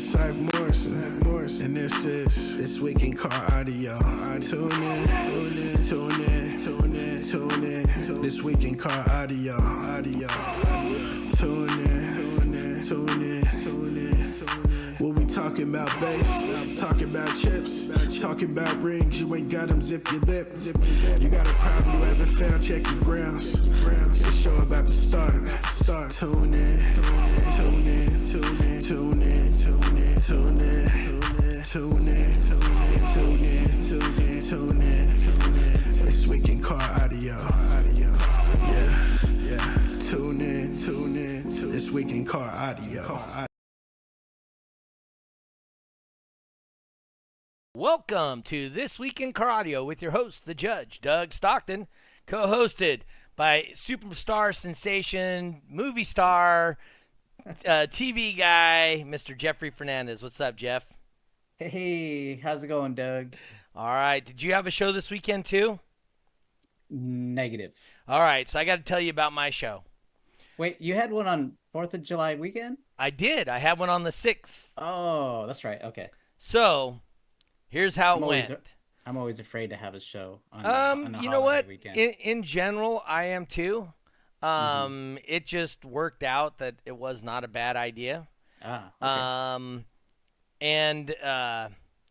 is Cypher Morrison, and this is This Week in Car Audio. Tune in. This Week in Car Audio. Tune in. We'll be talking about bass, talking about chips, talking about rings. You ain't got them, zip your lip. You got a problem you haven't found, check your grounds. The show about to start. Tune in. This Week in Car Audio. Yeah. Tune in. This Week in Car Audio. Welcome to This Week in Car Audio with your host, the Judge, Doug Stockton, co-hosted by superstar sensation, movie star, TV guy, Mr. Jeffrey Fernandez. What's up, Jeff? Hey, how's it going, Doug? All right. Did you have a show this weekend, too? Negative. All right. So I got to tell you about my show. Wait, you had one on 4th of July weekend? I did. I had one on the 6th. Oh, that's right. Okay. So here's how it went. I'm always afraid to have a show on a you know what? Weekend. In general, I am too. It just worked out that it was not a bad idea. Okay. And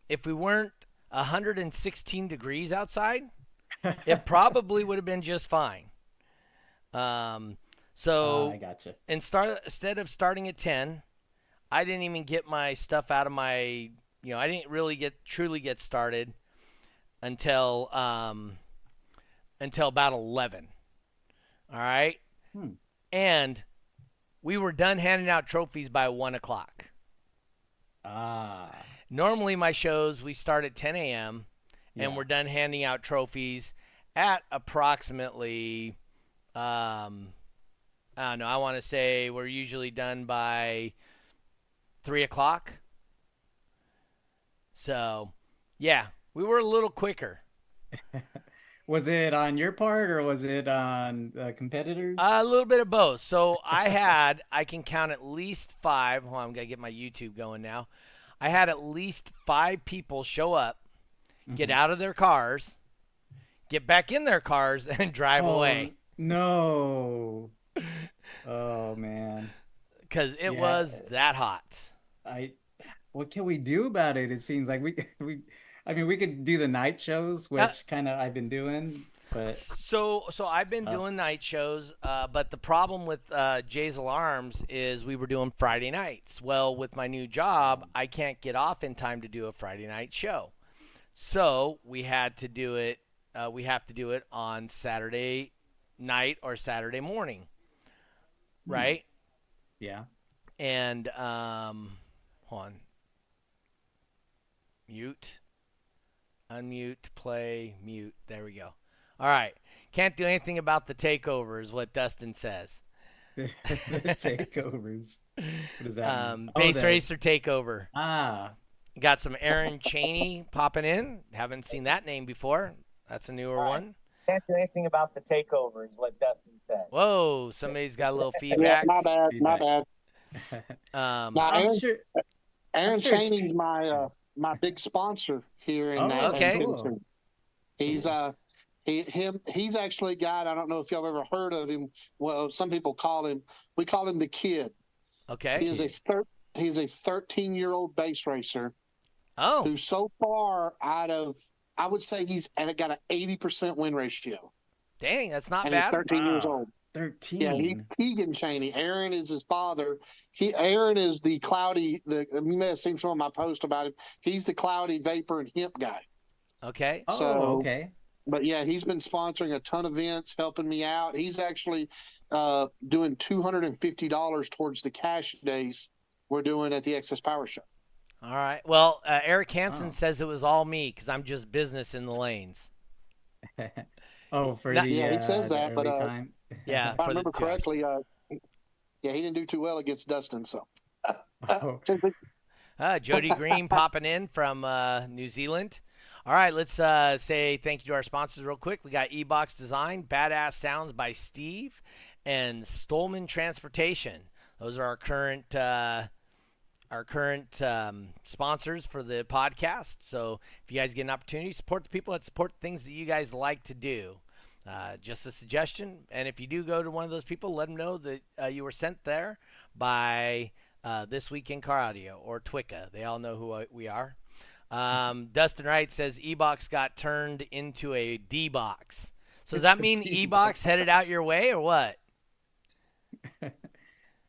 if we weren't 116 degrees outside, it probably would have been just fine. So I gotcha. Instead of starting at 10, I didn't even get my stuff out of my. I didn't really truly get started until about 11. All right, and we were done handing out trophies by 1 o'clock. Normally my shows we start at 10 a.m. and we're done handing out trophies at approximately I don't know. I want to say we're usually done by 3 o'clock. So, yeah, we were a little quicker. Was it on your part or was it on competitors? A little bit of both. So I can count at least 5. Hold on, I'm going to get my YouTube going now. I had at least 5 people show up, get out of their cars, get back in their cars, and drive away. No. Oh, man. Because it was that hot. What can we do about it? It seems like we could do the night shows, which kind of I've been doing, but so I've been doing night shows, but the problem with Jay's Alarms is we were doing Friday nights. Well, with my new job, I can't get off in time to do a Friday night show, so we had to do it. We have to do it on Saturday night or Saturday morning, right? Yeah. And hold on. Mute, unmute, play, mute. There we go. All right. Can't do anything about the takeover is what Dustin says. The takeovers. What does that mean? Base Racer takeover. Got some Aaron Chaney popping in. Haven't seen that name before. That's a newer one. Can't do anything about the takeover is what Dustin said. Whoa, somebody's got a little feedback. My bad. Aaron sure Chaney's my big sponsor here in Tennessee. He's he's actually a guy. I don't know if y'all have ever heard of him. Well, some people we call him the Kid. Okay. He's a 13-year-old base racer. Oh. Who so far I would say he's got an 80% win ratio. Dang, that's not and bad. He's 13 years old. 13. Yeah, he's Keegan Chaney. Aaron is his father. Aaron is the cloudy. You may have seen some of my posts about him. He's the cloudy vapor and hemp guy. Okay. Okay. But yeah, he's been sponsoring a ton of events, helping me out. He's actually doing $250 towards the cash days we're doing at the Excess Power Show. All right. Well, Eric Hansen says it was all me because I'm just business in the lanes. He says that, but time. Yeah, if I remember correctly, he didn't do too well against Dustin. So, Jody Green popping in from New Zealand. All right, let's say thank you to our sponsors real quick. We got E-Box Design, Badass Sounds by Steve, and Stolman Transportation. Those are our current our current sponsors for the podcast. So if you guys get an opportunity, support the people that support things that you guys like to do. Just a suggestion. And if you do go to one of those people, let them know that you were sent there by This Week in Car Audio or T.W.I.C.A. They all know who we are. Dustin Wright says E-Box got turned into a D-Box. So does that mean E-Box headed out your way or what?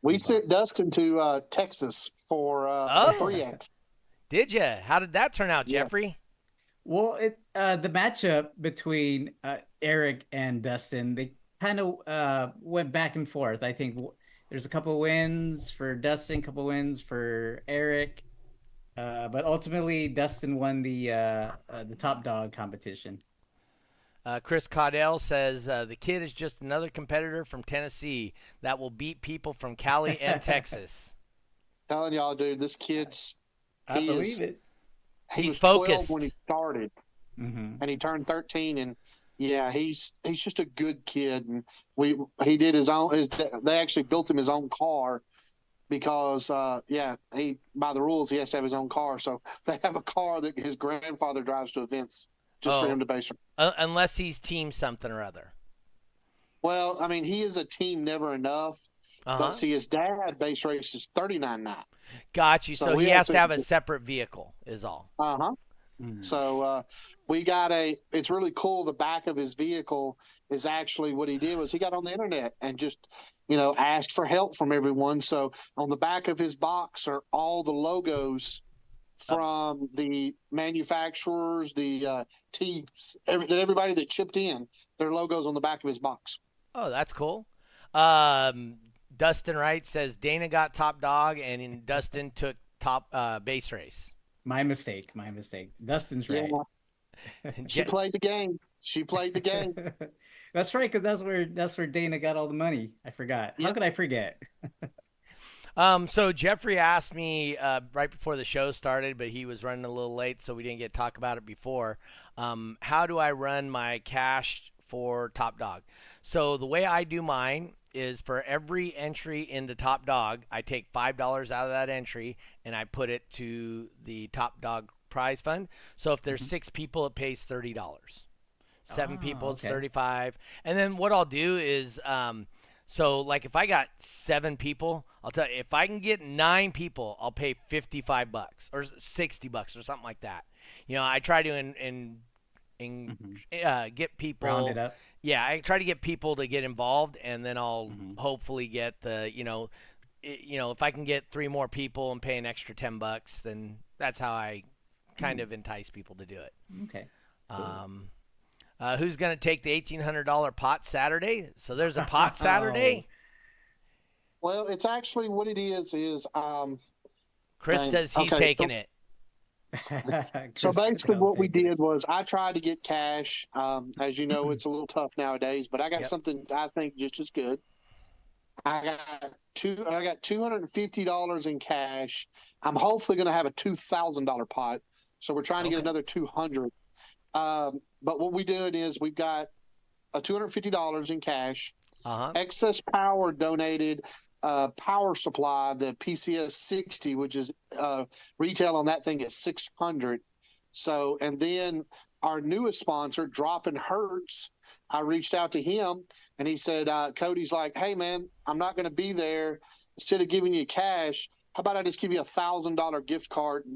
We sent Dustin to Texas for a 3X. Did you? How did that turn out, Jeffrey? Well, the matchup between Eric and Dustin, they kind of went back and forth. I think there's a couple wins for Dustin, a couple wins for Eric, but ultimately Dustin won the top dog competition. Chris Caudell says the kid is just another competitor from Tennessee that will beat people from Cali and Texas. Telling y'all, dude, this kid's. I believe it. He He's was 12 focused when he started, and he turned 13. And yeah, he's just a good kid. And he did his own. They actually built him his own car because he by the rules he has to have his own car. So they have a car that his grandfather drives to events. Just for him to base. Unless he's team something or other. Well, I mean, he is a team never enough. But see, his dad base races 39.9. Got you. So he has to have a separate vehicle is all. So we got it's really cool. The back of his vehicle is actually what he did was he got on the internet and just, asked for help from everyone. So on the back of his box are all the logos from the manufacturers, the teams, everybody that chipped in, their logos on the back of his box. Oh, that's cool. Dustin Wright says Dana got top dog and Dustin took top base race. My mistake. Dustin's right. Yeah. She played the game. That's right, because that's where Dana got all the money. I forgot. How could I forget? So Jeffrey asked me right before the show started, but he was running a little late, so we didn't get to talk about it before. How do I run my cash for Top Dog? So the way I do mine is for every entry into Top Dog, I take $5 out of that entry and I put it to the Top Dog prize fund. So if there's 6 people, it pays $30. 7 people, it's $35. And then what I'll do is so, like, if I got 7 people, I'll tell you, if I can get 9 people, I'll pay $55 or $60 or something like that. I try to get people. Round it up. Yeah, I try to get people to get involved, and then I'll hopefully get if I can get 3 more people and pay an extra $10, then that's how I kind of entice people to do it. Okay. Cool. Who's going to take the $1,800 pot Saturday? So there's a pot Saturday. Well, it's actually what it is. Chris says he's taking it. So basically what we did was I tried to get cash. As you know, it's a little tough nowadays, but I got something I think just as good. I got $250 in cash. I'm hopefully going to have a $2,000 pot. So we're trying to get another 200. But what we did is we've got a $250 in cash. Excess Power donated power supply, the PCS 60, which is retail on that thing is $600. So, and then our newest sponsor, Dropping Hertz, I reached out to him and he said, Cody's like, hey man, I'm not going to be there. Instead of giving you cash, how about I just give you $1,000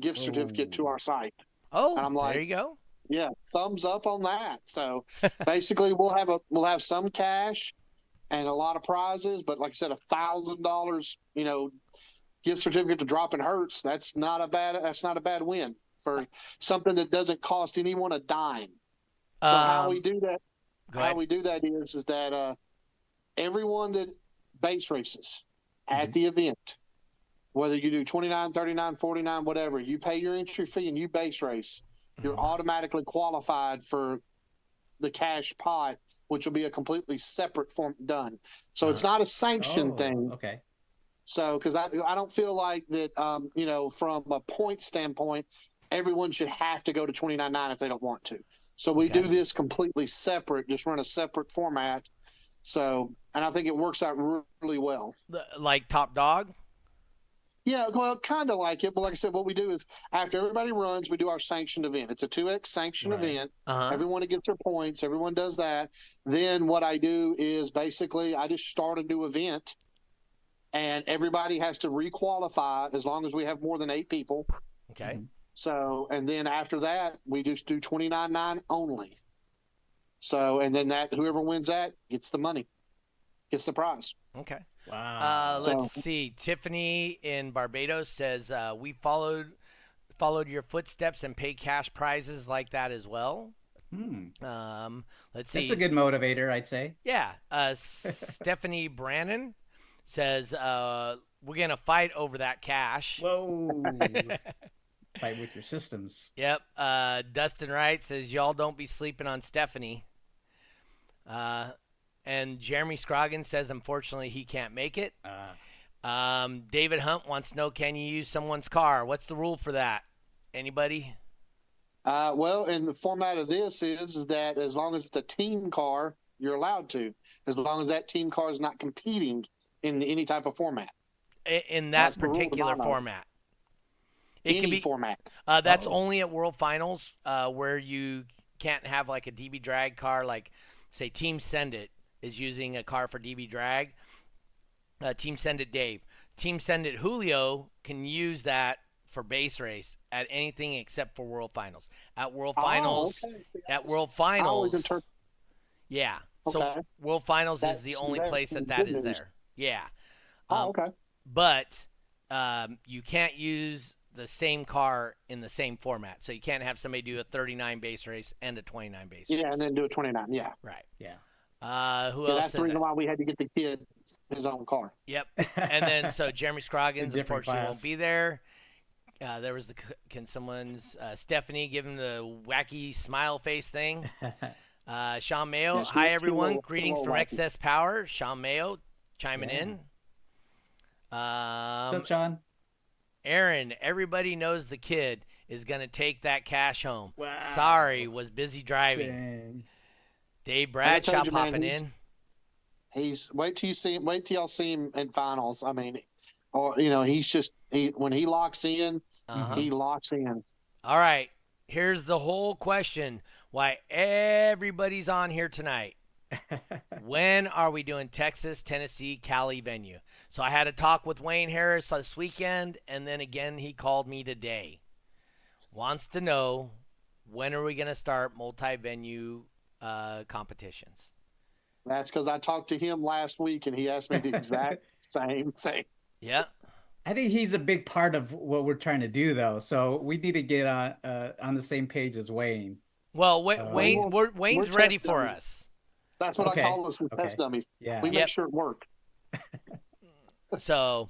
gift certificate to our site? Oh, and I'm like, there you go. Yeah, thumbs up on that. So basically, we'll have some cash and a lot of prizes, but like I said, $1,000, gift certificate to Dropping Hertz. That's not a bad win for something that doesn't cost anyone a dime. So how we do that? Is that everyone that base races at the event, whether you do 29, 39, 49, whatever, you pay your entry fee and you base race. You're automatically qualified for the cash pot, which will be a completely separate form done. So it's not a sanctioned thing. Okay. So, because I don't feel like that, from a point standpoint, everyone should have to go to 29.9 if they don't want to. So we do this completely separate, just run a separate format. So, and I think it works out really well. Like Top Dog? Yeah, well, kind of like it. But like I said, what we do is after everybody runs, we do our sanctioned event. It's a 2X sanctioned event. Everyone gets their points. Everyone does that. Then what I do is basically I just start a new event, and everybody has to requalify as long as we have more than 8 people. Okay. So, and then after that, we just do 29.9 only. So, and then that whoever wins that gets the money, gets the prize. Okay. Wow. Let's see. Tiffany in Barbados says we followed your footsteps and paid cash prizes like that as well. Let's see. That's a good motivator, I'd say. Yeah. Stephanie Brannon says we're gonna fight over that cash. Whoa. Fight with your systems. Yep. Dustin Wright says y'all don't be sleeping on Stephanie. And Jeremy Scroggins says unfortunately he can't make it. David Hunt wants to know, can you use someone's car? What's the rule for that? Anybody? Well, in the format of this is that as long as it's a team car, you're allowed to, as long as that team car is not competing in any type of format. In that particular format. It can be format. That's only at World Finals where you can't have like a DB drag car, like say Team Send It is using a car for DB drag. Team Send It Dave. Team Send It Julio can use that for base race at anything except for World Finals. At World Finals, yeah. Okay. So World Finals is the only place that is there. Yeah. Okay. But you can't use the same car in the same format. So you can't have somebody do a 39 base race and a 29 base race. Yeah, and then do a 29. Yeah. Right. Yeah. Who else? That's the reason why we had to get the kid his own car. Yep. And then so Jeremy Scroggins unfortunately won't be there. There was Stephanie give him the wacky smile face thing. Sean Mayo, Yes, hi everyone. little Greetings from wacky. Excess Power. Sean Mayo chiming in. What's up, Sean? Aaron, everybody knows the kid is going to take that cash home. Wow. Sorry, was busy driving. Dang. Dave Bradshaw you, man, popping in. He's wait till y'all see him in finals. I mean, or he's just when he locks in, he locks in. All right, here's the whole question: why everybody's on here tonight? When are we doing Texas, Tennessee, Cali venue? So I had a talk with Wayne Harris this weekend, and then again he called me today. Wants to know when are we going to start multi-venue competitions? That's because I talked to him last week, and he asked me the exact same thing. Yeah. I think he's a big part of what we're trying to do, though. So we need to get on the same page as Wayne. Well, Wayne's ready for us. That's what I call us, test dummies. Yeah. We make sure it works. So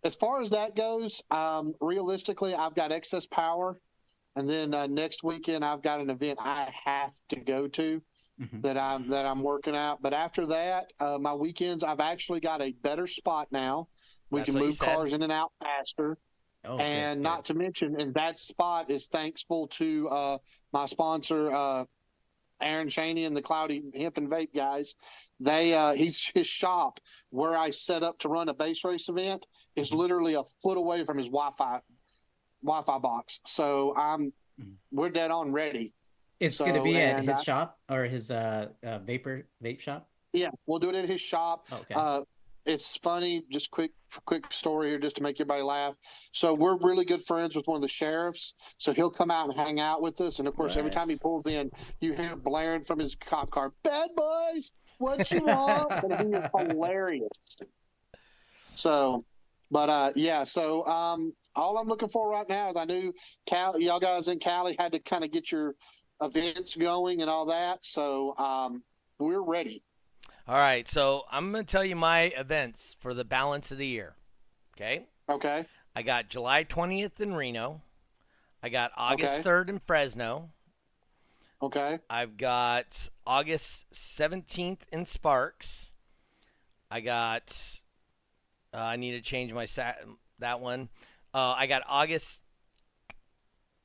as far as that goes, realistically, I've got excess power, and then next weekend I've got an event I have to go to that I'm working out. But after that, my weekends I've actually got a better spot now. We can move cars in and out faster. And not to mention, and that spot is thankful to my sponsor, Aaron Cheney and the Cloudy Hemp and Vape guys. His shop where I set up to run a base race event is literally a foot away from his Wi-Fi box. So we're dead on ready. It's going to be at his shop or his vape shop. Yeah, we'll do it at his shop. Okay. It's funny, just quick story here just to make everybody laugh. So we're really good friends with one of the sheriffs. So he'll come out and hang out with us. And, of course, every time he pulls in, you hear him blaring from his cop car, "Bad boys, what you want?" And he is hilarious. So, but, so all I'm looking for right now is I knew y'all guys in Cali had to kind of get your events going and all that. So we're ready. All right, so I'm going to tell you my events for the balance of the year, okay? Okay. I got July 20th in Reno. I got August 3rd in Fresno. Okay. I've got August 17th in Sparks. I got I need to change that one. I got August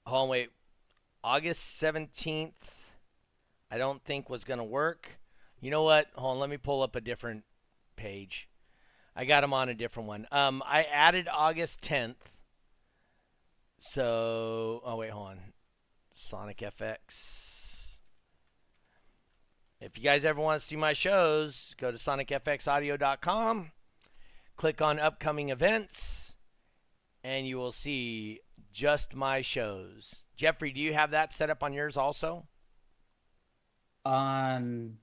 17th I don't think was going to work. You know what? Hold on, let me pull up a different page. I got them on a different one. I added August 10th. So, oh wait, hold on. Sonic FX. If you guys ever want to see my shows, go to sonicfxaudio.com, click on upcoming events, and you will see just my shows. Jeffrey, do you have that set up on yours also? On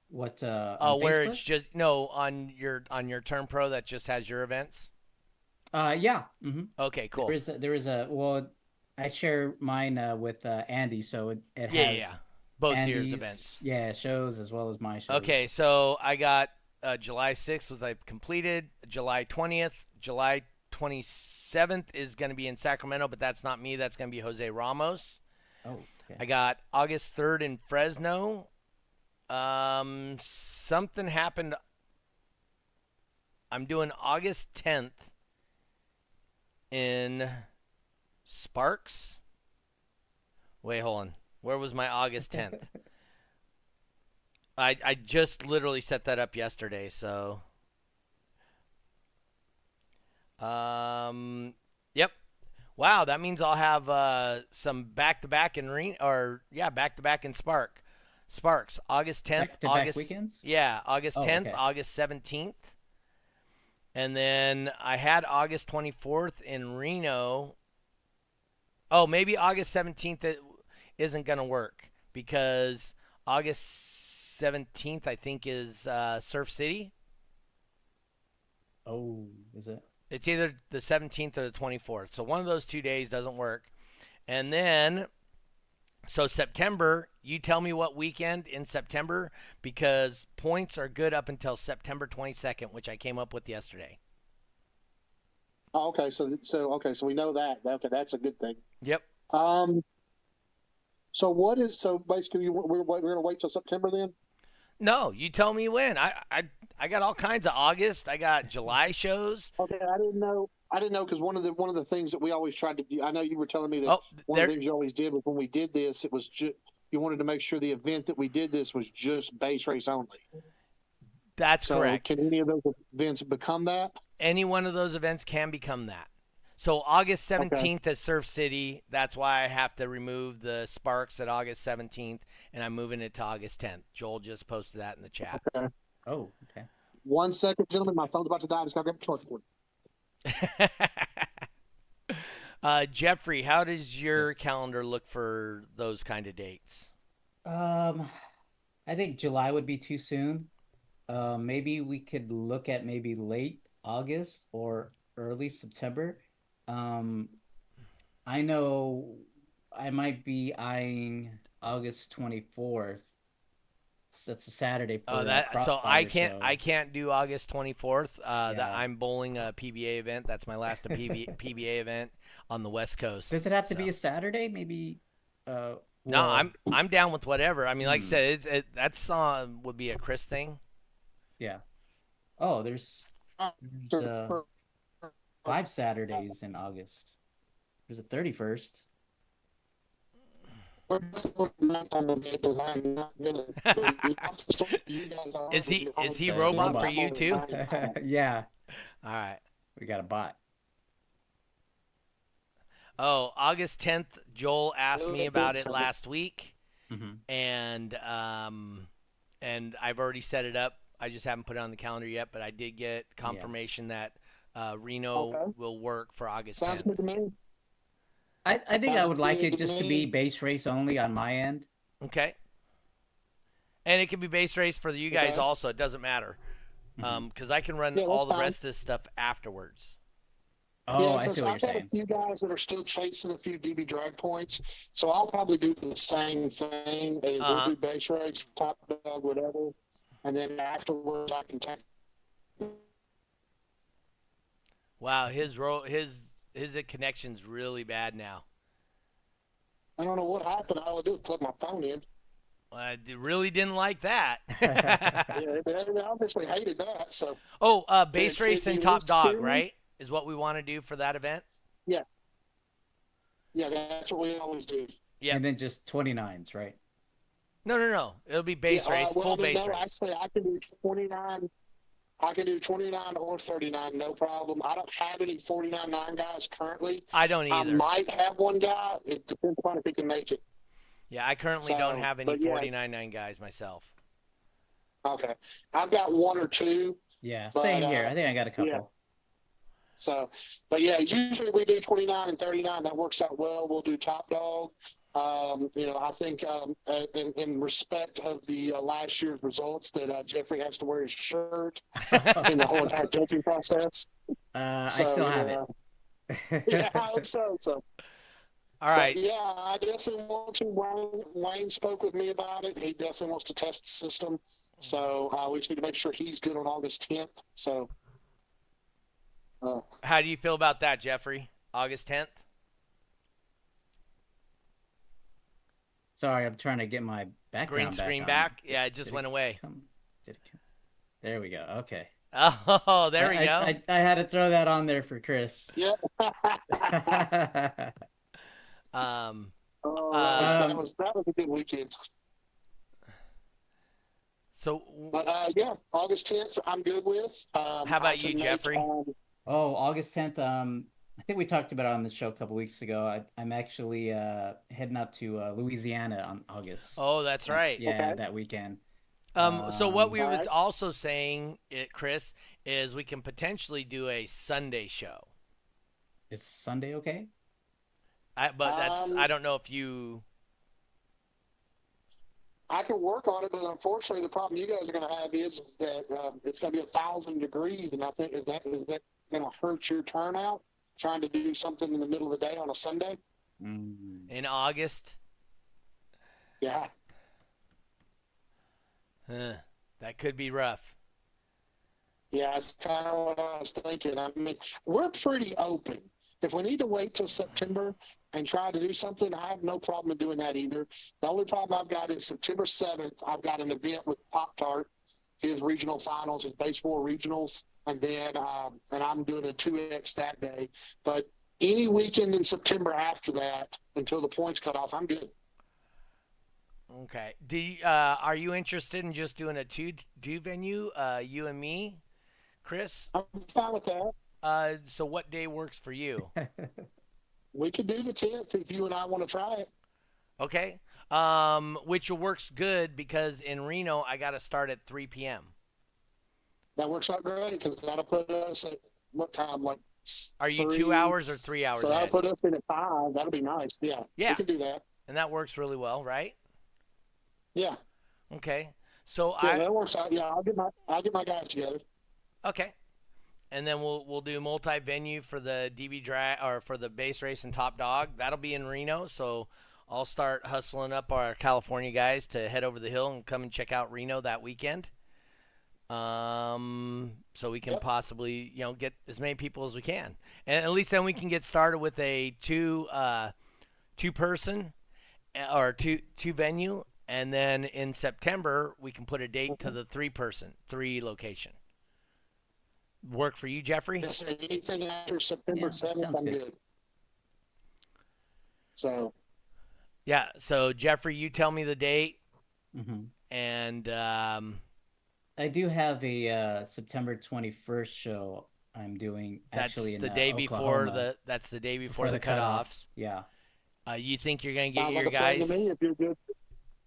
what? Oh, where Facebook? it's just no on your Turn Pro that just has your events. Yeah. Mm-hmm. Okay, cool. There is a well, I share mine with Andy, so it has both Andy's, years events. Yeah, shows as well as my shows. Okay, so I got July 6th was I completed. July 20th, July 27th is going to be in Sacramento, but that's not me. That's going to be Jose Ramos. Oh, okay. I got August 3rd in Fresno. Something happened. I'm doing August 10th in Sparks. Wait, hold on. Where was my August 10th? I just literally set that up yesterday, so. Yep. Wow, that means I'll have some back-to-back in back-to-back in Sparks. August 10th, Back-to-back weekends? Yeah, August 10th, okay. August 17th. And then I had August 24th in Reno. Oh, maybe August 17th isn't going to work because August 17th, I think, is Surf City. Oh, is it? It's either the 17th or the 24th. So one of those 2 days doesn't work. And then, so September, you tell me what weekend in September because points are good up until September 22nd, which I came up with yesterday. Oh, okay, so we know that. Okay, that's a good thing. Yep. So basically we're gonna wait till September then? No, you tell me when. I got all kinds of August. I got July shows. Okay, I didn't know because one of the things that we always tried to do. I know you were telling me that one of the things you always did was when we did this, it was just you wanted to make sure the event that we did this was just base race only. That's correct. Can any of those events become that? Any one of those events can become that. So August 17th at Surf City, that's why I have to remove the Sparks at August 17th, and I'm moving it to August 10th. Joel just posted that in the chat. Okay. Oh, okay. 1 second, gentlemen. My phone's about to die. I just got to grab the charge cord. Jeffrey, how does your calendar look for those kind of dates? I think July would be too soon. Maybe we could look at maybe late August or early September. I know I might be eyeing August 24th. That's a Saturday for so I Crossfire can't do August 24th. I'm bowling a PBA event. That's my last PBA event on the West Coast. Does it have to be a Saturday? Maybe. No, I'm down with whatever. I mean, like I said, that song would be a Chris thing. Yeah. Oh, there's 5 Saturdays in August. There's a 31st. Is he robot for you too? Yeah. All right. We got a bot. Oh, August 10th, Joel asked me about it last week, and I've already set it up. I just haven't put it on the calendar yet, but I did get confirmation that Reno will work for August 10th. Sounds good to me. I think I would like it just to be base race only on my end. Okay. And it can be base race for you guys also. It doesn't matter. Because I can run all the rest of this stuff afterwards. Oh, I see what you're saying. I've got a few guys that are still chasing a few DB drag points, so I'll probably do the same thing. We'll do base race, top dog, whatever, and then afterwards I can take. Wow, his connection's really bad now. I don't know what happened. All I do is plug my phone in. I really didn't like that. They obviously hated that. So. Base race and top dog, right? Is what we want to do for that event? Yeah. Yeah, that's what we always do. Yeah. And then just 29s, right? No. It'll be base race, full base race. Actually, I can do 29. I can do 29 or 39, no problem. I don't have any 49.9 guys currently. I don't either. I might have one guy. It depends on if he can make it. Yeah, I currently don't have any 49.9 guys myself. Okay. I've got one or two. Yeah, same here. I think I got a couple. Yeah. So, but yeah, usually we do 29 and 39. That works out well. We'll do top dog. I think in respect of the last year's results that Jeffrey has to wear his shirt in the whole entire judging process. I still have it. Yeah, I hope so. All right. But yeah, I definitely want to. Wayne spoke with me about it. He definitely wants to test the system. So we just need to make sure he's good on August 10th. So. How do you feel about that, Jeffrey? August 10th? Sorry, I'm trying to get my background green screen back. Yeah, it just went away. Did it come? There we go. Okay. Oh, there we go. I had to throw that on there for Chris. Yeah. that was a good weekend. So, but yeah, August 10th, I'm good with. How about you, Jeffrey? August 10th. I think we talked about it on the show a couple weeks ago. I'm actually heading up to Louisiana on August. Oh, that's right. Yeah, okay. that weekend. So what we were also saying, Chris, is we can potentially do a Sunday show. Is Sunday okay? But that's I don't know if you. I can work on it, but unfortunately, the problem you guys are going to have is that it's going to be 1,000 degrees, and I think is that going to hurt your turnout? Trying to do something in the middle of the day on a Sunday in August. Yeah, that could be rough. Yeah, that's kind of what I was thinking. I mean, we're pretty open. If we need to wait till September and try to do something, I have no problem in doing that either. The only problem I've got is September 7th. I've got an event with Pop-Tart, his regional finals, his baseball regionals. And then and I'm doing a 2X that day. But any weekend in September after that, until the points cut off, I'm good. Okay. Are you interested in just doing a two venue, you and me, Chris? I'm fine with that. So what day works for you? We could do the 10th if you and I want to try it. Okay. Which works good because in Reno, I got to start at 3 p.m. That works out great because that'll put us at what time? Like, are you 2 hours or 3 hours? So that'll put us in at 5. That'll be nice. Yeah. Yeah. We can do that. And that works really well, right? Yeah. Okay. So that works out. Yeah, I'll get my guys together. Okay. And then we'll do multi-venue for the DB drag or for the base race and top dog. That'll be in Reno. So I'll start hustling up our California guys to head over the hill and come and check out Reno that weekend. So we can possibly, get as many people as we can. And at least then we can get started with a two person or two venue. And then in September, we can put a date to the 3 location. Work for you, Jeffrey? Yes, anything after September 7th, I'm good. So. Yeah. So Jeffrey, you tell me the date. Mm-hmm. And I do have a September 21st show I'm doing. Actually, that's the in day Oklahoma. before that's the day before the cutoffs. Yeah. You think you're gonna get Sounds your like guys? To me if you're good.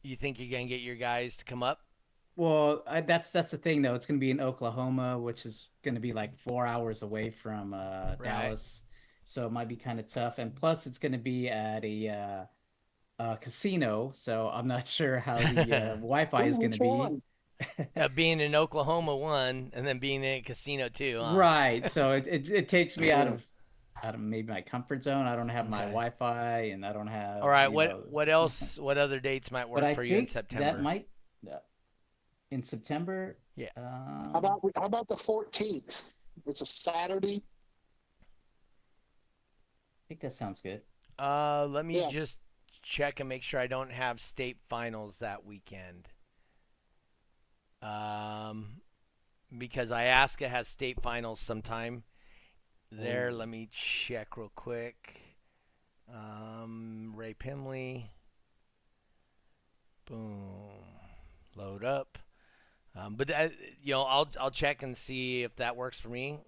You think you're gonna get your guys to come up? Well, that's the thing though. It's gonna be in Oklahoma, which is gonna be like 4 hours away from Dallas, so it might be kind of tough. And plus, it's gonna be at a casino, so I'm not sure how the Wi-Fi is gonna be. Being in Oklahoma 1 and then being in a casino 2, huh? Right. So it takes me out of maybe my comfort zone. I don't have my Wi-Fi, and I don't have. All right. What else? What other dates might work for you in September? That might in September. Yeah. How about the 14th? It's a Saturday. I think that sounds good. Let me just check and make sure I don't have state finals that weekend. Because Iasca has state finals sometime there. Let me check real quick. Ray Pimley. Boom. Load up. But I'll check and see if that works for me.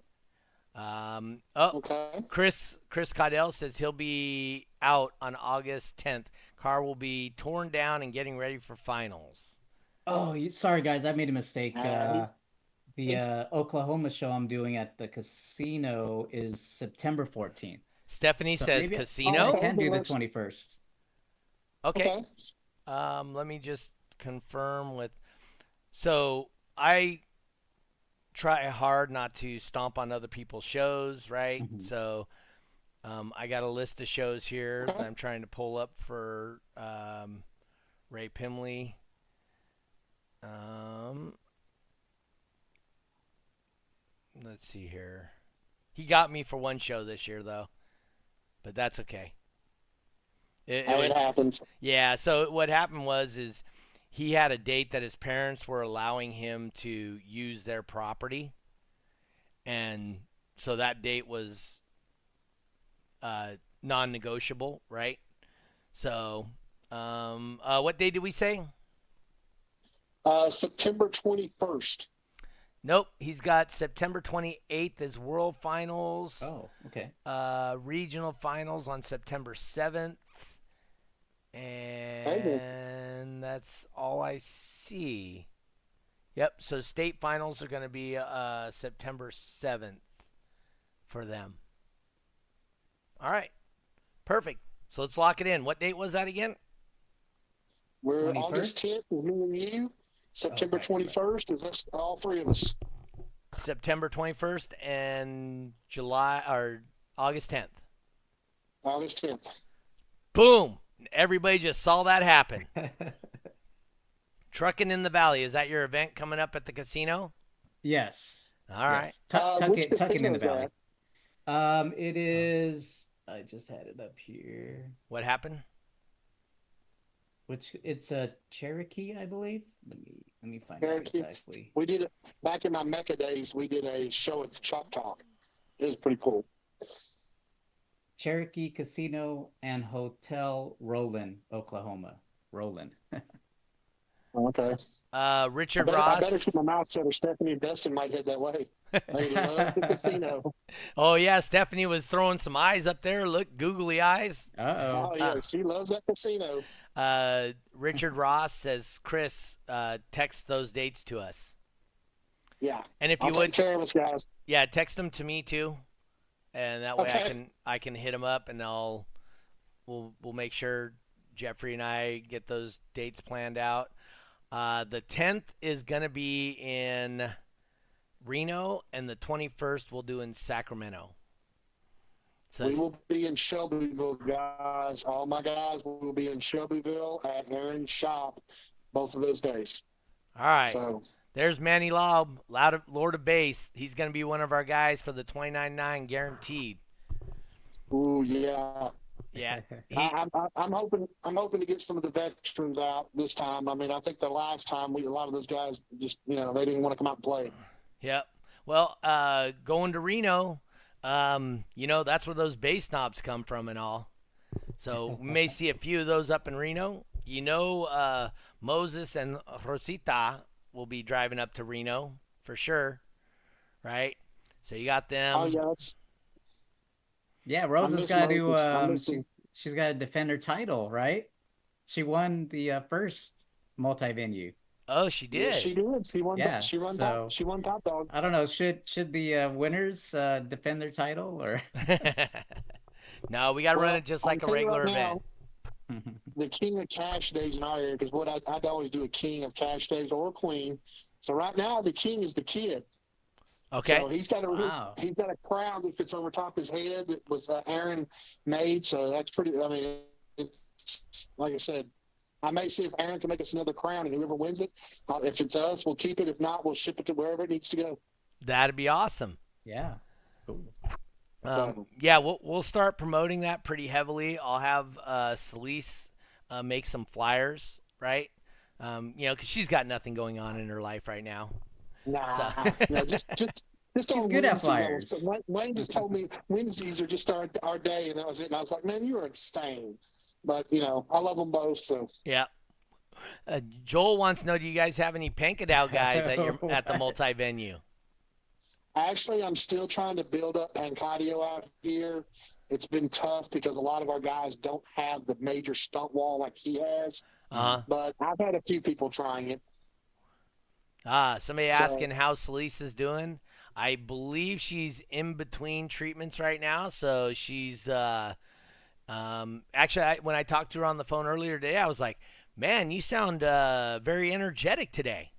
Okay. Chris Caudell says he'll be out on August 10th. Car will be torn down and getting ready for finals. Oh, sorry guys, I made a mistake. It's- The Oklahoma show I'm doing at the casino is September 14th. Stephanie So says maybe casino. I can do the 21st. Okay. Let me just confirm with. So I try hard not to stomp on other people's shows, right? Mhm. So I got a list of shows here that I'm trying to pull up for Ray Pimley. Let's see here. He got me for one show this year, though, but that's okay. It happens. Yeah. So what happened is he had a date that his parents were allowing him to use their property, and so that date was non-negotiable, right? So, what day did we say? September 21st. Nope, he's got September 28th as World Finals. Oh, okay. Regional Finals on September 7th. And that's all I see. Yep, so state finals are going to be September 7th for them. All right, perfect. So let's lock it in. What date was that again? We're 21st? August 10th with me and you. September 21st is us, all three of us. September 21st and August 10th. August 10th. Boom. Everybody just saw that happen. Trucking in the Valley. Is that your event coming up at the casino? Yes. All right. Tuck which it in the casino is valley. It is. I just had it up here. What happened? It's a Cherokee, I believe. Let me find Cherokee. out exactly. We did it back in my Mecca days. We did a show at the Choctaw. It was pretty cool. Cherokee Casino and Hotel Roland, Oklahoma. Roland. Okay. Richard I Ross. better keep my mouth shut or Stephanie and Dustin might head that way. They love the casino. Oh, yeah. Stephanie was throwing some eyes up there. Look, googly eyes. Uh-oh. Oh, yeah. She loves that casino. Richard Ross says, Chris, text those dates to us. Yeah. And if you I'll take care of us, guys. Yeah, text them to me too. And that way Okay. I can hit them up and we'll make sure Jeffrey and I get those dates planned out. The 10th is going to be in Reno, and the 21st we'll do in Sacramento. So We will be in Shelbyville, guys. All my guys will be in Shelbyville at Aaron's shop both of those days. all right. So There's Manny Laub, Lord of Bass. He's going to be one of our guys for the 29.9 guaranteed. ooh, yeah. Yeah. I'm hoping to get some of the veterans out this time. I mean, I think the last time a lot of those guys just they didn't want to come out and play. Yep. Well, going to Reno, that's where those bass knobs come from and all. So we may see a few of those up in Reno. Moses and Rosita will be driving up to Reno for sure, right? So you got them. Oh yeah, Yeah, Rosa's got Moses. to. She's got to defend her title, right? She won the first multi-venue. Oh, she did. yeah, she did. She won. Yeah, she won. so- She won top dog. I don't know. Should the winners defend their title or? No, we got to run it just I'll like a tell you regular right event. now, the king of cash days in our area, because what I'd always do a king of cash days or a queen. So right now the king is the kid. Okay. So he's got Wow. he's got a crown that fits over top his head that was Aaron made. So that's pretty. I mean, it's, like I said, I may see if Aaron can make us another crown, and whoever wins it, if it's us, we'll keep it. If not, we'll ship it to wherever it needs to go. That'd be awesome. Yeah. Cool. Yeah, we'll start promoting that pretty heavily. I'll have Celise make some flyers, right? Because she's got nothing going on in her life right now. Nah, just She's on good at Wednesday, flyers. though. Wayne just told me Wednesdays are just our day, and that was it. And I was like, man, you are insane. But I love them both. So Yeah. Joel wants to know, do you guys have any Pankadow guys at the multi-venue? Actually, I'm still trying to build up Pancadio out here. It's been tough because a lot of our guys don't have the major stunt wall like he has. But I've had a few people trying it. Somebody asking how Salisa's doing. I believe she's in between treatments right now, so she's actually, when I talked to her on the phone earlier today, I was like, man, you sound very energetic today.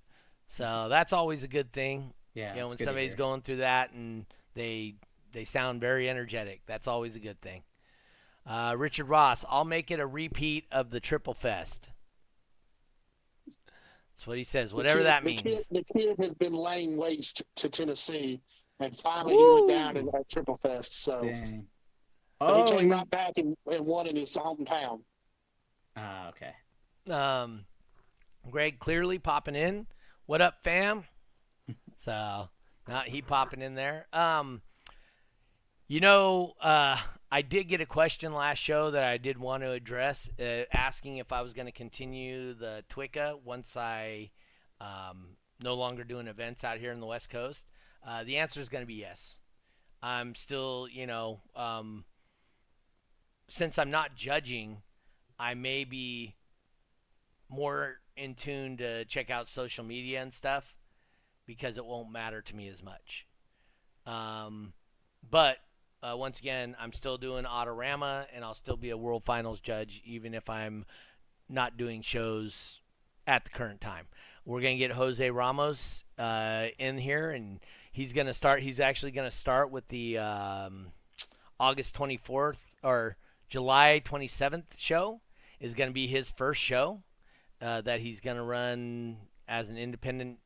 So that's always a good thing. Yeah, you know, when somebody's going through that and they sound very energetic, that's always a good thing. Richard Ross, I'll make it a repeat of the Triple Fest. That's what he says, whatever that means. The kid has been laying waste to Tennessee, and finally he went down in that Triple Fest. So he came right back and won in his hometown. Okay. Greg clearly popping in. What up, fam? So, not he popping in there. You know, I did get a question last show that I did want to address, asking if I was going to continue the T.W.I.C.A once I no longer doing events out here in the West Coast. The answer is going to be yes. I'm still, you know, since I'm not judging, I may be more in tune to check out social media and stuff because it won't matter to me as much. But once again, I'm still doing Autorama, and I'll still be a World Finals judge even if I'm not doing shows at the current time. We're going to get Jose Ramos in here, and he's going to start. He's actually going to start with the August 24th or July 27th show is going to be his first show that he's going to run as an independent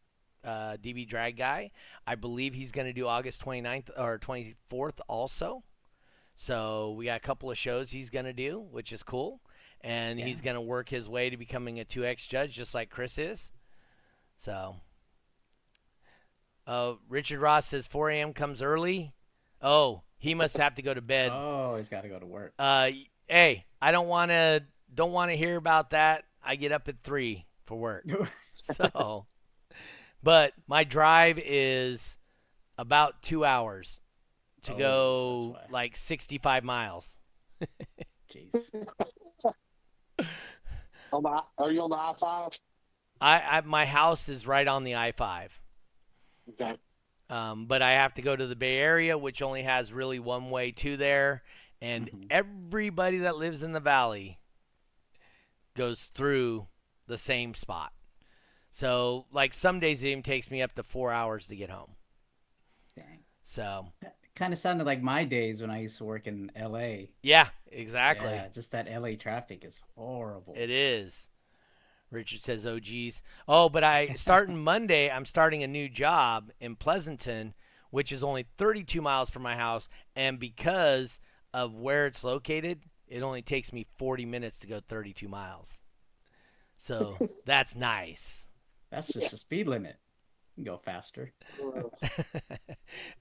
DB drag guy. I believe he's going to do August 29th or 24th also. So we got a couple of shows he's going to do, which is cool. And he's going to work his way to becoming a 2X judge just like Chris is. So Richard Ross says 4 a.m. comes early. Oh, he must have to go to bed. Oh, he's got to go to work. Hey, I don't want to hear about that. I get up at 3 for work. So, but my drive is about 2 hours to go like 65 miles. Jeez. Are you on the I-5? My house is right on the I-5. Okay. But I have to go to the Bay Area, which only has really one way to there. And everybody that lives in the valley goes through the same spot. So, like, some days it even takes me up to 4 hours to get home. Dang. So. Kind of sounded like my days when I used to work in L.A. Yeah, exactly. Yeah, just that L.A. traffic is horrible. It is. Richard says, oh, geez. Oh, but starting Monday, I'm starting a new job in Pleasanton, which is only 32 miles from my house. And because of where it's located, it only takes me 40 minutes to go 32 miles. So that's nice. That's just the speed limit. You can go faster.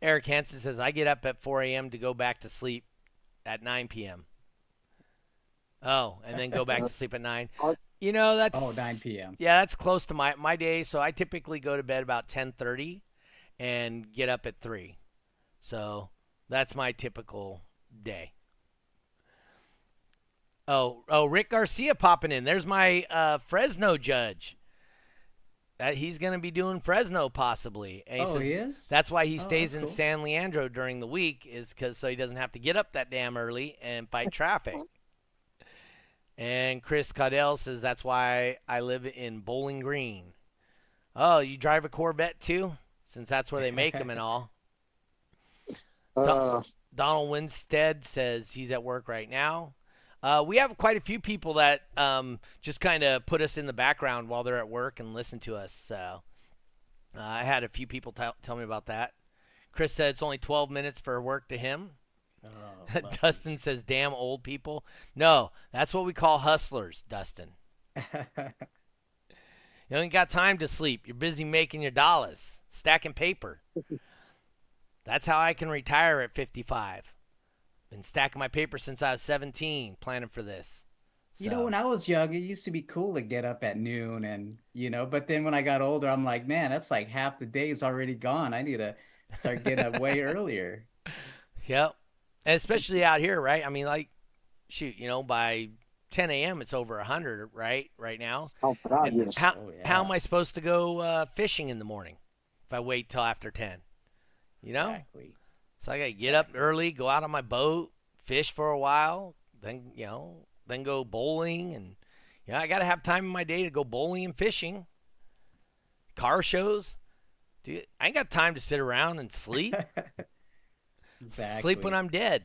Eric Hansen says, I get up at 4 a.m. to go back to sleep at 9 p.m. Oh, and then go back to sleep at 9. You know, that's 9 p.m. Yeah, that's close to my day. So I typically go to bed about 10:30 and get up at 3. So that's my typical day. Oh, Rick Garcia popping in. There's my Fresno judge. He's going to be doing Fresno possibly. And he says, he is? That's why he stays in cool. San Leandro during the week, is so he doesn't have to get up that damn early and fight traffic. And Chris Caudell says that's why I live in Bowling Green. Oh, you drive a Corvette too? Since that's where they make them and all. Donald Winstead says he's at work right now. We have quite a few people that just kind of put us in the background while they're at work and listen to us. So I had a few people tell me about that. Chris said it's only 12 minutes for work to him. Oh, Dustin says, damn old people. No, that's what we call hustlers, Dustin. You ain't got time to sleep. You're busy making your dollars, stacking paper. That's how I can retire at 55. Been stacking my paper since I was 17, planning for this. You know, when I was young, it used to be cool to get up at noon and, but then when I got older, I'm like, man, that's like half the day is already gone. I need to start getting up way earlier. Yep. And especially out here, right? I mean, like, shoot, by 10 a.m. it's over 100, right? Right now. Oh, God, And yes. how am I supposed to go fishing in the morning if I wait till after 10? Exactly. So I got to get up early, go out on my boat, fish for a while, then, then go bowling. And, I got to have time in my day to go bowling and fishing. Car shows. Dude, I ain't got time to sit around and sleep. Exactly. Sleep when I'm dead.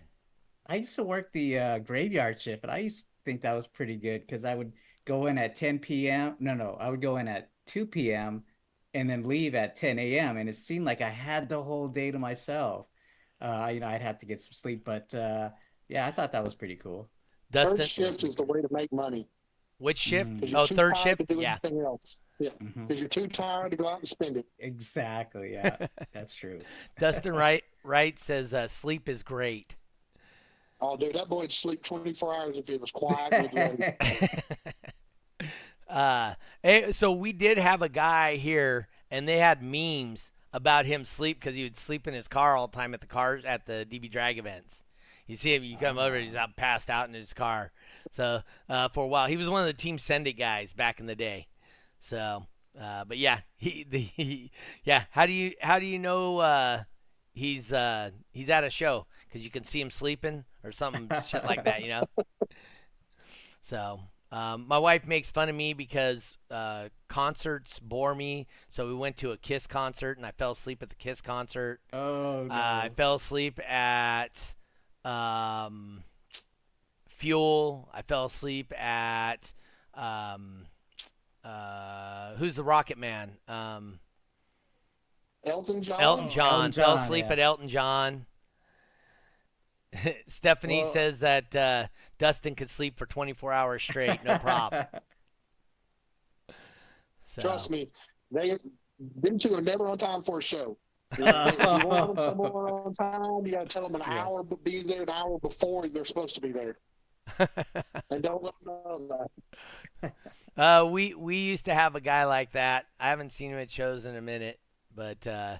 I used to work the graveyard shift, and I used to think that was pretty good because I would go in at 10 p.m. No, I would go in at 2 p.m. and then leave at 10 a.m. And it seemed like I had the whole day to myself. I'd have to get some sleep, but yeah, I thought that was pretty cool. Dustin, Third shift is the way to make money. Which shift? You're too third tired shift? to do Yeah. anything else. Yeah, because you're too tired to go out and spend it. Exactly. Yeah, that's true. Dustin Wright says sleep is great. Oh, dude, that boy'd sleep 24 hours if it was quiet and ready. So we did have a guy here, and they had memes about him sleep because he would sleep in his car all the time at the DB drag events. You see him, you come over, he's out passed out in his car. So for a while, he was one of the Team Send It guys back in the day. So, but yeah, yeah. How do you know he's at a show? Because you can see him sleeping or something shit like that, So my wife makes fun of me because concerts bore me. So we went to a Kiss concert, and I fell asleep at the Kiss concert. Oh, no. I fell asleep at Fuel. I fell asleep at who's the Rocket Man? Elton John. Elton John. Elton Fell John, asleep yeah. at Elton John. Stephanie says that Dustin could sleep for 24 hours straight, no problem. So. Trust me, them two are never on time for a show. If you want them somewhere on time, you got to tell them an hour, be there an hour before they're supposed to be there. And don't let them know that. We used to have a guy like that. I haven't seen him at shows in a minute, but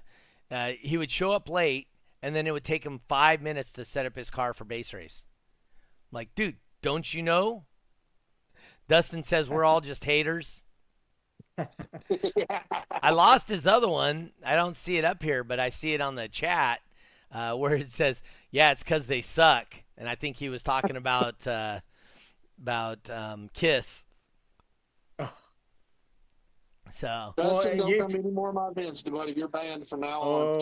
he would show up late, and then it would take him 5 minutes to set up his car for base race. I'm like, dude, don't you know? Dustin says we're all just haters. I lost his other one. I don't see it up here, but I see it on the chat where it says, yeah, it's because they suck. And I think he was talking about Kiss. So Dustin, don't come to any more of my events, buddy. You're banned from now on.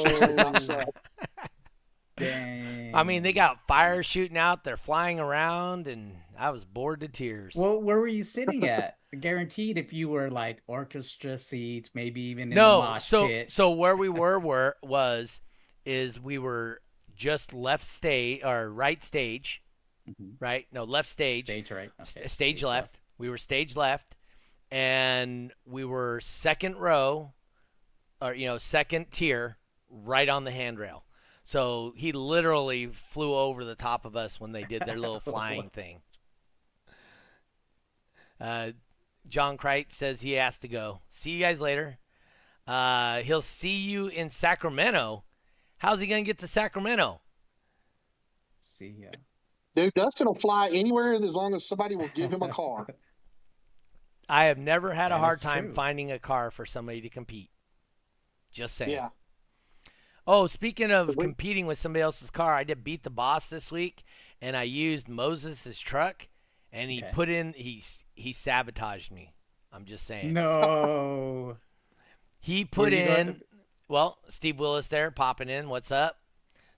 Dang. I mean, they got fire shooting out. They're flying around, and I was bored to tears. Well, where were you sitting at? Guaranteed, if you were like orchestra seats, maybe even in the mosh pit. So where we was we were just left stage or right stage, right? No, left stage. Stage right. Okay. Stage left. We were stage left, and we were second row, or second tier, right on the handrail. So he literally flew over the top of us when they did their little flying thing. John Kreit says he has to go. See you guys later. He'll see you in Sacramento. How's he going to get to Sacramento? See ya. Dude, Dustin will fly anywhere as long as somebody will give him a car. I have never had a hard time true. finding a car for somebody to compete. Just saying. Yeah. Oh, speaking of competing with somebody else's car, I did Beat the Boss this week, and I used Moses' truck, and he put in he sabotaged me. I'm just saying. No. He put in Steve Willis there popping in. What's up?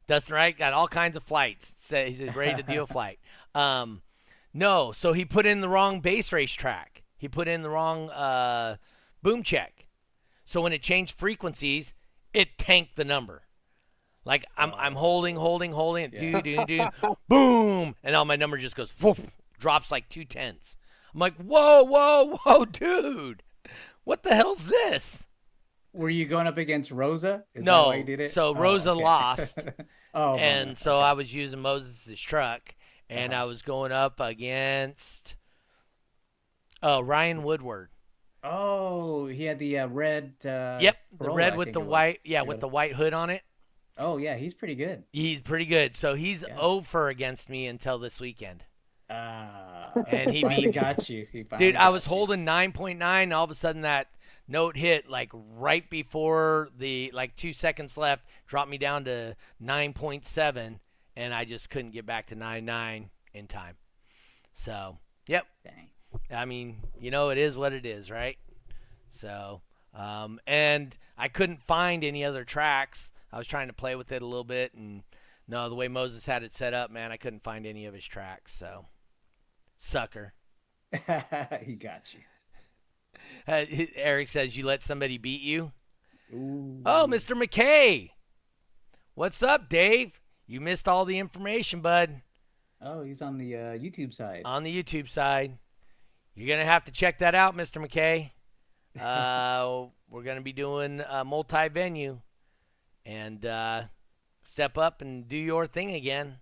Dustin Wright got all kinds of flights. He's ready to do a flight. No, so he put in the wrong base race track. He put in the wrong boom check. So when it changed frequencies, it tanked the number. Like I'm holding, do, boom, and all my number just goes whoosh, drops like 2/10. I'm like, whoa, dude, what the hell's this? Were you going up against Rosa? Is No, that why you did it? so Rosa lost, and so I was using Moses' truck, and I was going up against Oh, Ryan Woodward. Oh, he had the red. Yep, the Corolla, red I with think the it was. white. Yeah, with the white hood on it. Oh yeah, he's pretty good. He's pretty good. So he's Yeah. over against me until this weekend. And He he finally beat got you. He finally Dude, I was got you. holding 9.9. All of a sudden, that note hit like right before the 2 seconds left, dropped me down to 9.7, and I just couldn't get back to 9.9 in time. So, yep. Dang. I mean, it is what it is, right? So, and I couldn't find any other tracks. I was trying to play with it a little bit, and no, the way Moses had it set up, man, I couldn't find any of his tracks. So, sucker. He got you. Eric says, you let somebody beat you? Ooh. Oh, Mr. McKay. What's up, Dave? You missed all the information, bud. Oh, he's on the YouTube side. On the YouTube side. You're going to have to check that out, Mr. McKay. We're going to be doing a multi-venue. And step up and do your thing again.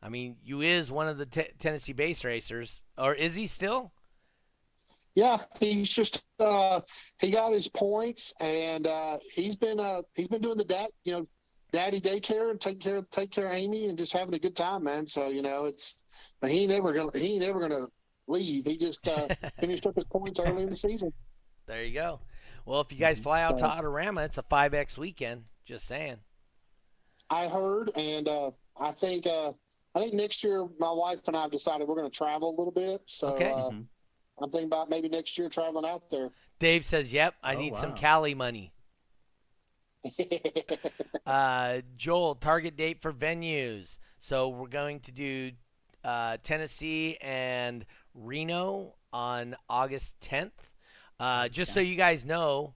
I mean, you is one of the Tennessee base racers. Or is he still? Yeah, he's just he got his points, and he's been doing the daddy daycare and take care of Amy and just having a good time, man. So but he ain't never gonna leave. He just finished up his points early in the season. There you go. Well, if you guys fly out to Autorama, it's a 5X weekend. Just saying. I heard, and I think next year my wife and I have decided we're going to travel a little bit. So okay. I'm thinking about maybe next year traveling out there. Dave says, "Yep, I need some Cali money." Joel, target date for venues. So we're going to do Tennessee and Reno on August 10th. Just so you guys know,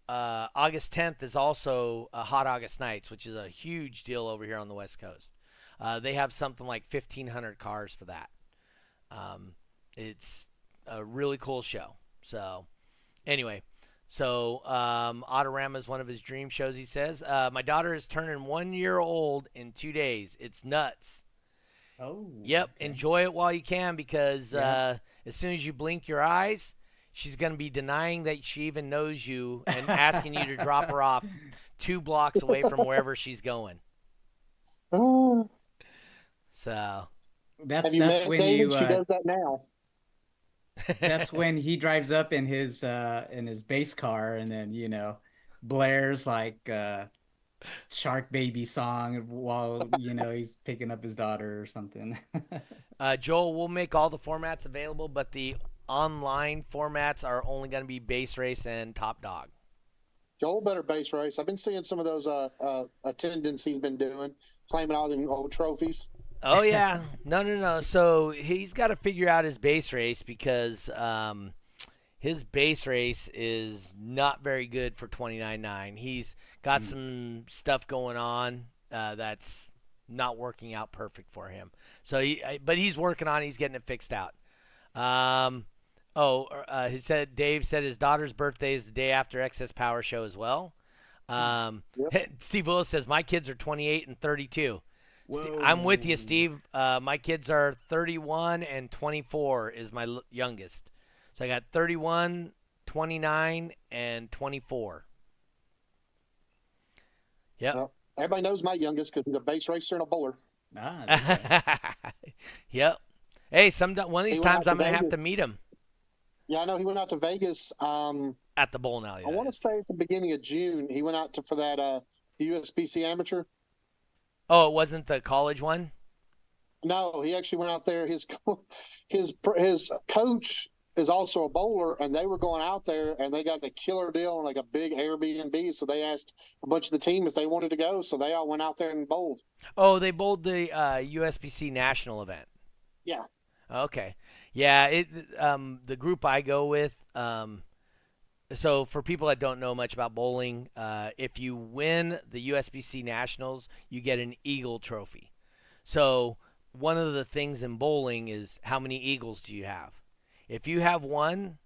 August 10th is also Hot August Nights, which is a huge deal over here on the West Coast. They have something like 1,500 cars for that. It's a really cool show. So, anyway, Autorama is one of his dream shows, he says. My daughter is turning 1 year old in 2 days. It's nuts. Oh. Yep. Okay. Enjoy it while you can, because as soon as you blink your eyes, she's going to be denying that she even knows you and asking you to drop her off 2 blocks away from wherever she's going. Oh. So That's met when Dave? you. She does that now. That's when he drives up in his base car, and then blares like Shark Baby song while he's picking up his daughter or something. Joel, we'll make all the formats available, but the online formats are only going to be base race and top dog. Joel better base race. I've been seeing some of those attendance he's been doing, claiming all them old trophies. Oh, yeah. No. So he's got to figure out his base race, because his base race is not very good for 29.9. He's got some stuff going on that's not working out perfect for him. So but he's working on it. He's getting it fixed out. Dave said his daughter's birthday is the day after Excess Power Show as well. Steve Willis says, my kids are 28 and 32. I'm with you, Steve. My kids are 31 and 24 is my youngest. So I got 31, 29, and 24. Yep. Well, everybody knows my youngest because he's a base racer and a bowler. Yep. Hey, one of these times I'm going to have to meet him. Yeah, I know. He went out to Vegas. At the bowling alley. I want to say at the beginning of June, he went out for that the USBC Amateur. Oh, it wasn't the college one? No, he actually went out there. His coach is also a bowler, and they were going out there, and they got a killer deal on like a big Airbnb. So they asked a bunch of the team if they wanted to go. So they all went out there and bowled. Oh, they bowled the USBC national event. Yeah. Okay. Yeah. The group I go with. So for people that don't know much about bowling, if you win the USBC Nationals, you get an Eagle trophy. So one of the things in bowling is how many Eagles do you have? If you have one,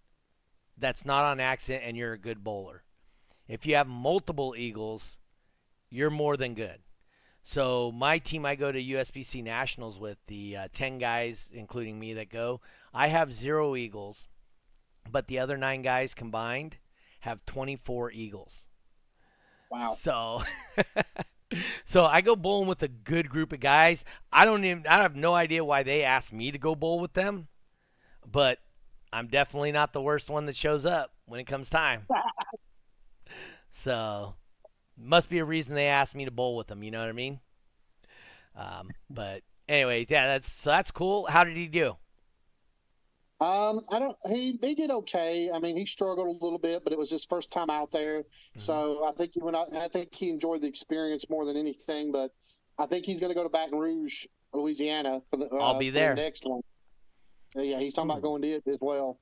that's not on accident and you're a good bowler. If you have multiple Eagles, you're more than good. So my team, I go to USBC Nationals with the 10 guys, including me, that go. I have 0 eagles, but the other 9 guys combined have 24 eagles. Wow. So, so I go bowling with a good group of guys. I have no idea why they asked me to go bowl with them, but I'm definitely not the worst one that shows up when it comes time. So, must be a reason they asked me to bowl with them. You know what I mean? But anyway, yeah, that's cool. How did he do? He did okay. I mean, he struggled a little bit, but it was his first time out there. Mm-hmm. So I think I think he enjoyed the experience more than anything, but I think he's going to go to Baton Rouge, Louisiana I'll be there. For the next one. Yeah, he's talking about going to it as well.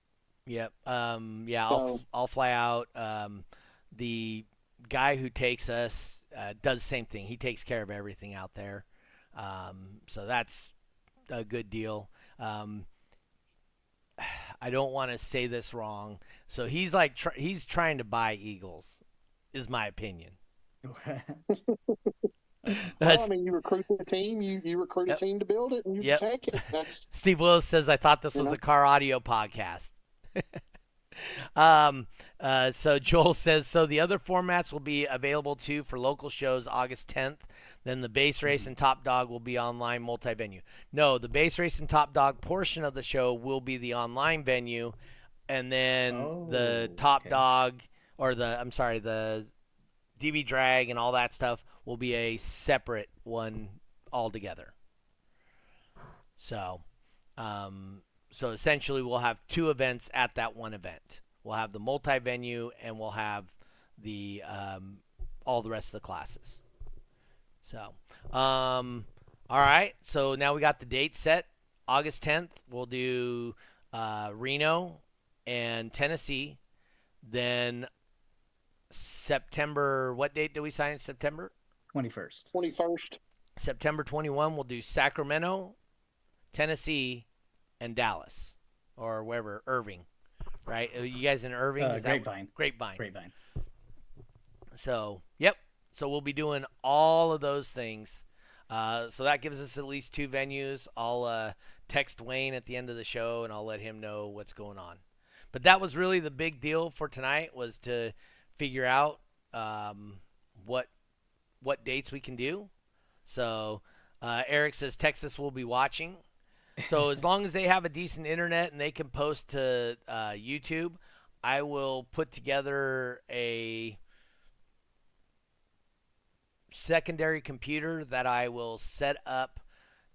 Yep. Yeah, so, I'll fly out. The guy who takes us does the same thing. He takes care of everything out there. So that's a good deal. I don't want to say this wrong. So he's like he's trying to buy eagles, is my opinion. Well, I mean, you recruit the team, you recruit a team to build it, and you take it. That's Steve Willis says, "I thought this was a car audio podcast." So Joel says, so the other formats will be available too for local shows August 10th. Then the base race and top dog will be online multi-venue. No, the base race and top dog portion of the show will be the online venue, and then the top dog the DB drag and all that stuff will be a separate one altogether. So, so essentially we'll have 2 events at that one event. We'll have the multi-venue and we'll have the all the rest of the classes. So, all right. So now we got the date set. August 10th, we'll do Reno and Tennessee. Then September, what date did we sign in September? 21st. September 21, we'll do Sacramento, Tennessee, and Dallas, or wherever, Irving, right? Are you guys in Irving? Grapevine. Grapevine. So, yep. So we'll be doing all of those things. So that gives us at least 2 venues. I'll text Wayne at the end of the show, and I'll let him know what's going on. But that was really the big deal for tonight, was to figure out what dates we can do. So Eric says Texas will be watching. So as long as they have a decent internet and they can post to YouTube, I will put together a secondary computer that I will set up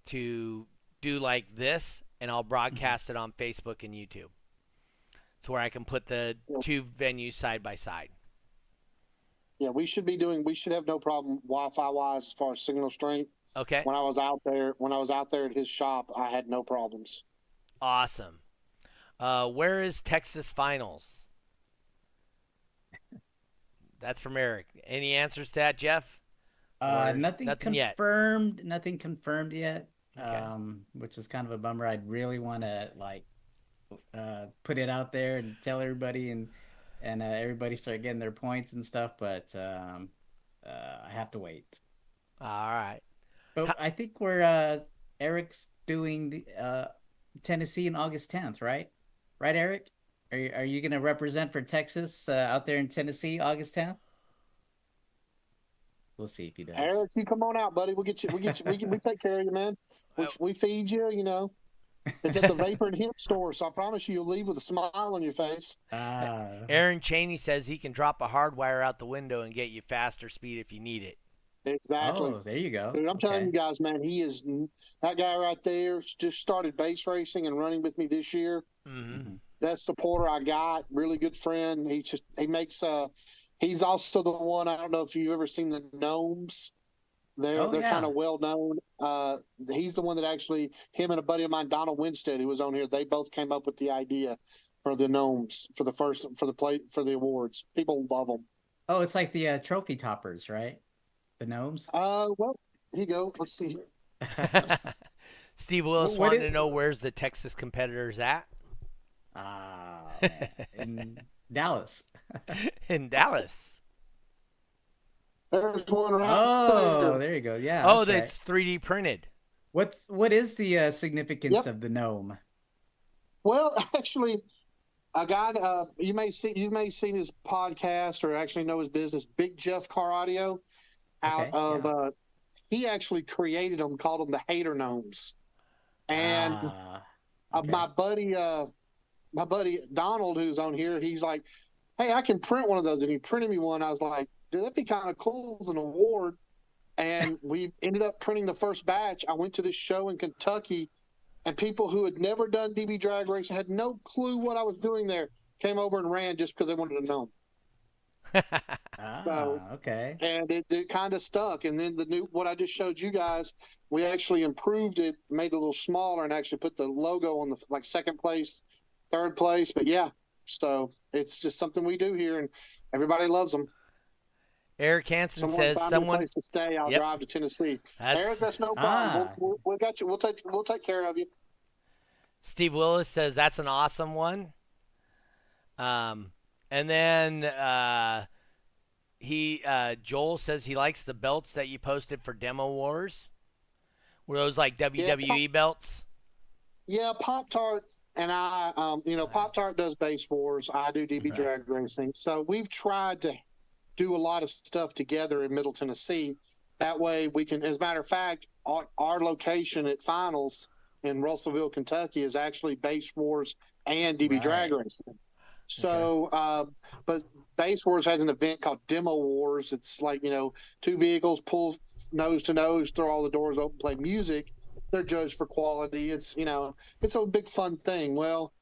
to do like this, and I'll broadcast it on Facebook and YouTube. To where I can put the 2 venues side by side. Yeah, we should have no problem Wi-Fi wise as far as signal strength. Okay. When I was out there at his shop, I had no problems. Awesome. Where is Texas Finals? That's from Eric. Any answers to that, Jeff? Nothing confirmed. Yet. Nothing confirmed yet. Okay. Which is kind of a bummer. I'd really want to put it out there and tell everybody, and everybody start getting their points and stuff. But I have to wait. All right. But I think we're Eric's doing the Tennessee on August 10th, right? Right, Eric? Are you going to represent for Texas out there in Tennessee August 10th? We'll see if he does. Eric, you come on out, buddy. We'll get you. We take care of you, man. We feed you. You know, it's at the Vapor and Hemp store, so I promise you'll leave with a smile on your face. Aaron Cheney says he can drop a hard wire out the window and get you faster speed if you need it. Exactly. Oh, there you go. Dude, I'm telling you guys, man, that guy right there just started base racing and running with me this year. Mm-hmm. Best supporter I got. Really good friend. He makes he's also the one. I don't know if you've ever seen the Gnomes. They're kind of well known. He's the one that actually, him and a buddy of mine, Donald Winstead, who was on here, they both came up with the idea for the Gnomes for the awards. People love them. Oh, it's like the trophy toppers, right? The Gnomes. Well, here you go. Let's see. Steve Willis wanted to know where's the Texas competitors at. In Dallas. In Dallas. There's one right Oh, there. there you go. Yeah, Oh, that's right. that's 3D printed. What is the significance Yep. of the gnome? Well, actually, a guy you may seen his podcast or actually know his business, Big Jeff Car Audio, out Okay, of yeah. he actually created them, called them the hater gnomes. And Ah, uh, okay. my buddy uh my buddy Donald, who's on here, he's like, "Hey, I can print one of those," and he printed me one. I was like, "Dude, that'd be kind of cool as an award." And we ended up printing the first batch. I went to this show in Kentucky, and people who had never done DB drag racing, had no clue what I was doing there, came over and ran just because they wanted to know. So, Okay. and it kind of stuck. And then the new, what I just showed you guys, we actually improved it, made it a little smaller, and actually put the logo on the like second place, third place. But yeah, so it's just something we do here, and everybody loves them. Eric Hansen Someone says find me a place to stay. I'll Yep. drive to Tennessee. That's Eric, that's no problem. We'll got you. We'll take care of you. Steve Willis says that's an awesome one. And then Joel says he likes the belts that you posted for Demo Wars. Were those like WWE belts? Yeah, Pop Tart and I, Pop Tart does Base Wars. I do DB drag racing. So we've tried to do a lot of stuff together in Middle Tennessee. That way we can, as a matter of fact, our location at finals in Russellville, Kentucky is actually Base Wars and DB drag racing. So, but Base Wars has an event called Demo Wars. It's like, two vehicles pull nose to nose, throw all the doors open, play music. They're judged for quality. It's a big fun thing. Well,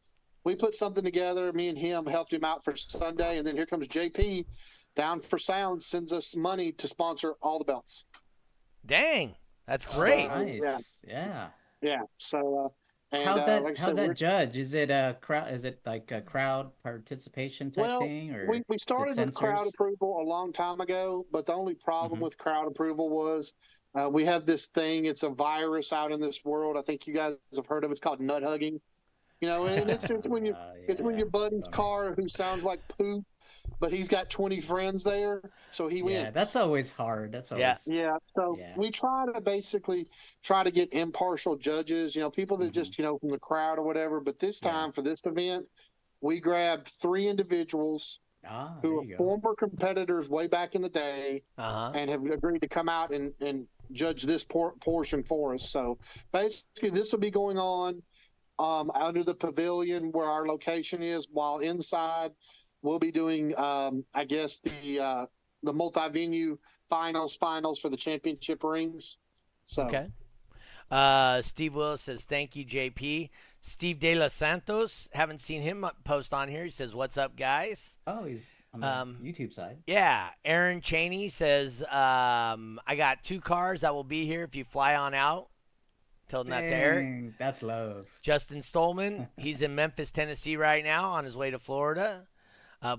we put something together. Me and him helped him out for Sunday. And then here comes JP down for sound, sends us money to sponsor all the belts. Dang, that's great. Nice. Yeah. Yeah. So, and, how's that? like I how's said, that judge? Is it a crowd? Is it like a crowd participation type thing, or we started with crowd approval a long time ago, but the only problem with crowd approval was we have this thing. It's a virus out in this world. I think you guys have heard of it. It's called nut hugging. And it's when you when your buddy's car who sounds like poop, but he's got 20 friends there, so he wins. Yeah, that's always hard. That's always So we try to basically get impartial judges, people that just from the crowd or whatever. But this time for this event, we grabbed 3 individuals who are former competitors way back in the day and have agreed to come out and judge this portion for us. So basically, this will be going on under the pavilion where our location is, while inside we'll be doing, I guess, the multi-venue finals for the championship rings. So, Steve Willis says, thank you, JP. Steve De Los Santos, haven't seen him post on here. He says, what's up, guys? Oh, he's on the YouTube side. Yeah. Aaron Cheney says, I got 2 cars that will be here if you fly on out. Told him that to Eric. That's love. Justin Stolman, he's in Memphis, Tennessee right now on his way to Florida.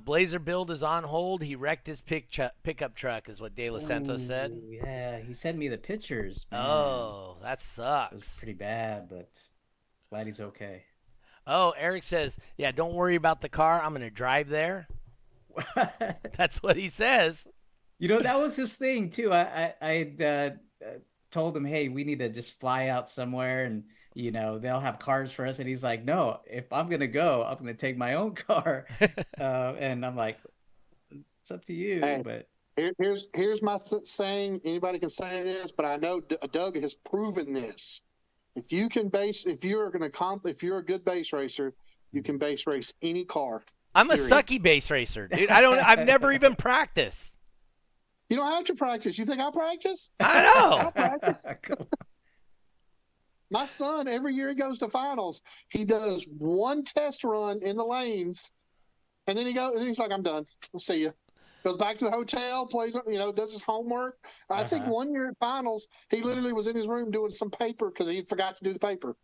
Blazer Build is on hold. He wrecked his pickup truck, is what De Los Santos said. Yeah, he sent me the pictures. Man. Oh, that sucks. It was pretty bad, but glad he's okay. Oh, Eric says, yeah, don't worry about the car. I'm going to drive there. That's what he says. That was his thing, too. I told him, hey, we need to just fly out somewhere and they'll have cars for us. And he's like, no, if I'm gonna go, I'm gonna take my own car. And I'm like, it's up to you. Hey, but here's my saying. Anybody can say this, but I know Doug has proven this. If you're a good base racer, you can base race any car. I'm a sucky base racer, dude. I've never even practiced. You don't have to practice. You think I practice? I know. I practice. My son, every year he goes to finals, he does one test run in the lanes, and then he's like, I'm done. I'll see you. Goes back to the hotel, plays, does his homework. I think one year at finals, he literally was in his room doing some paper because he forgot to do the paper.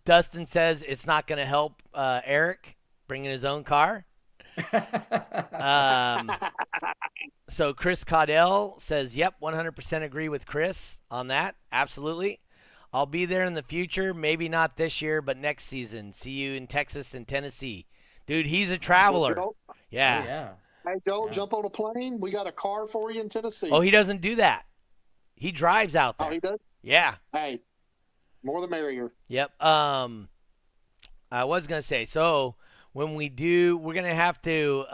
Dustin says it's not going to help Eric bringing his own car. So Chris Caudell says, yep, 100% agree with Chris on that. Absolutely. I'll be there in the future. Maybe not this year, but next season. See you in Texas and Tennessee. Dude, he's a traveler. Yeah. Yeah. Hey, Joel, jump on a plane. We got a car for you in Tennessee. Oh, he doesn't do that. He drives out there. Oh, he does? Yeah. Hey, more the merrier. Yep. I was gonna say, so when we do, we're gonna have to.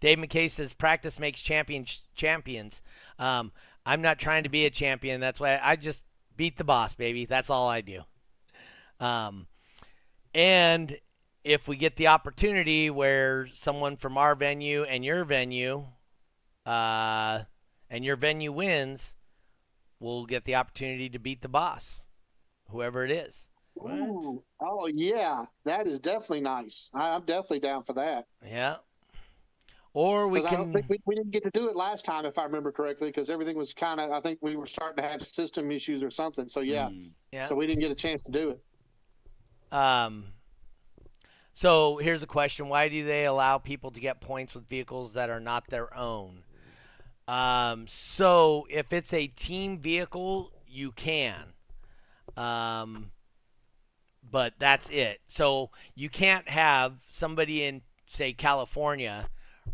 Dave McKay says practice makes champions. I'm not trying to be a champion. That's why I just beat the boss, baby. That's all I do. And if we get the opportunity where someone from our venue and your venue wins, we'll get the opportunity to beat the boss, whoever it is. Ooh. Oh, yeah. That is definitely nice. I'm definitely down for that. Yeah. Or we 'Cause can. I don't think we didn't get to do it last time, if I remember correctly, because everything was kind of, I think we were starting to have system issues or something. So, yeah. Yeah. So we didn't get a chance to do it. So here's a question. Why do they allow people to get points with vehicles that are not their own? So if it's a team vehicle, you can. But that's it. So you can't have somebody in, say, California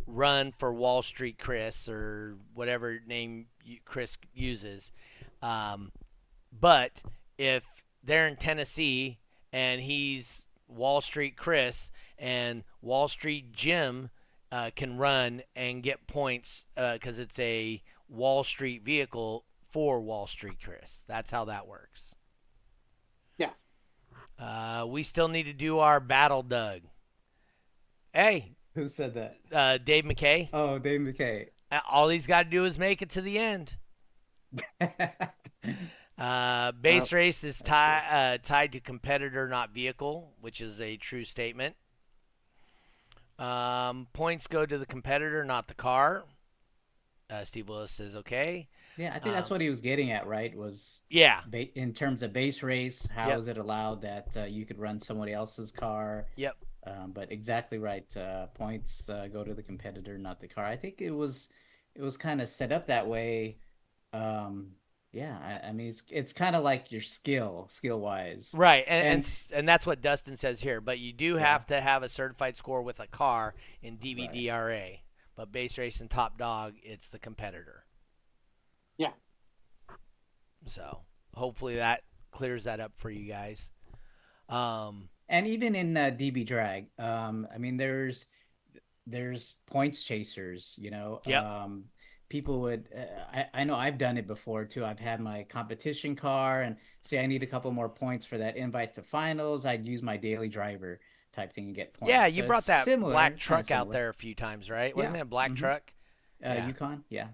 run for Wall Street Chris or whatever name Chris uses. But if they're in Tennessee and he's Wall Street Chris and Wall Street Jim can run and get points because it's a Wall Street vehicle for Wall Street Chris. That's how that works. Yeah. We still need to do our battle, Doug. Hey. Who said that? Dave McKay. Oh, Dave McKay. All he's got to do is make it to the end. Base race is tied to competitor, not vehicle, which is a true statement. Points go to the competitor, not the car. Steve Willis says okay. Yeah, I think that's what he was getting at, right? Was yeah. In terms of base race, how is it allowed that you could run somebody else's car? Yep. But exactly right. Points go to the competitor, not the car. I think it was kind of set up that way. Yeah, I mean it's kind of like your skill wise, right? And that's what Dustin says here. But you do have to have a certified score with a car in DVDRA. Right. But base race and top dog, it's the competitor. Yeah. So hopefully that clears that up for you guys. And even in DB drag, I mean there's points chasers, you know. Yep. People would I know I've done it before too. I've had my competition car and say I need a couple more points for that invite to finals. I'd use my daily driver type thing and get points. Yeah, you brought that similar, black truck out there a few times, right? Wasn't it a black truck? Yukon, yeah.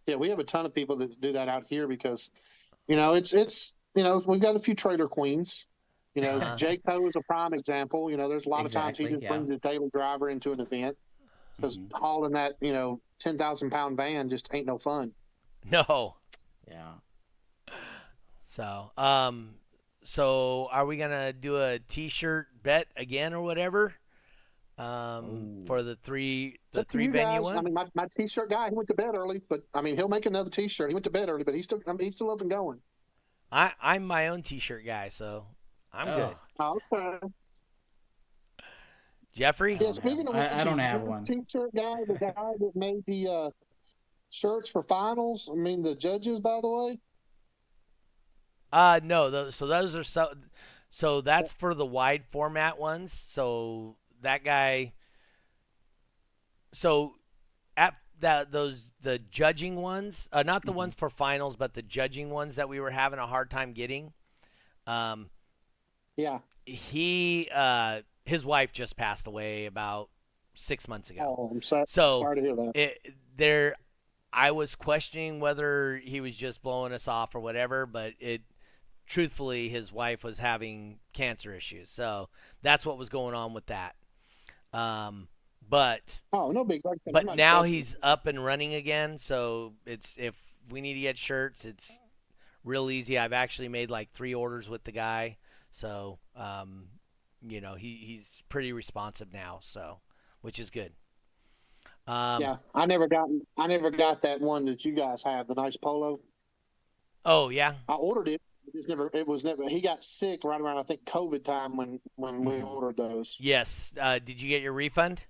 Yeah, we have a ton of people that do that out here because, you know, it's you know, we've got a few trailer queens. You know, Jake Poe is a prime example. You know, there's a lot of times he just brings his daily driver into an event because hauling that, you know, 10,000-pound van just ain't no fun. No. Yeah. So, so are we gonna do a T-shirt bet again or whatever? For the three venue guys. one. I mean, my T-shirt guy, he went to bed early, but I mean, he'll make another T-shirt. He went to bed early, but he's still up and going. I'm my own T-shirt guy, so I'm good. Okay. Jeffrey? Yeah, speaking of which, I don't have one. T-shirt guy, the guy that made the shirts for finals. I mean, the judges, by the way. No. So those are so that's for the wide format ones. So that guy. So at the judging ones, not the ones for finals, but the judging ones that we were having a hard time getting. Yeah. His wife just passed away about 6 months ago. Oh, I'm sorry. Sorry to hear that. I was questioning whether he was just blowing us off or whatever, but truthfully, his wife was having cancer issues, so that's what was going on with that. But no big. Like I said, but now he's up and running again, so if we need to get shirts, it's real easy. I've actually made like 3 orders with the guy, so you know he's pretty responsive now, so which is good. Yeah, I never got that one that you guys have, the nice polo. Oh yeah, I ordered it. It was never. He got sick right around I think COVID time when we ordered those. Yes. Did you get your refund?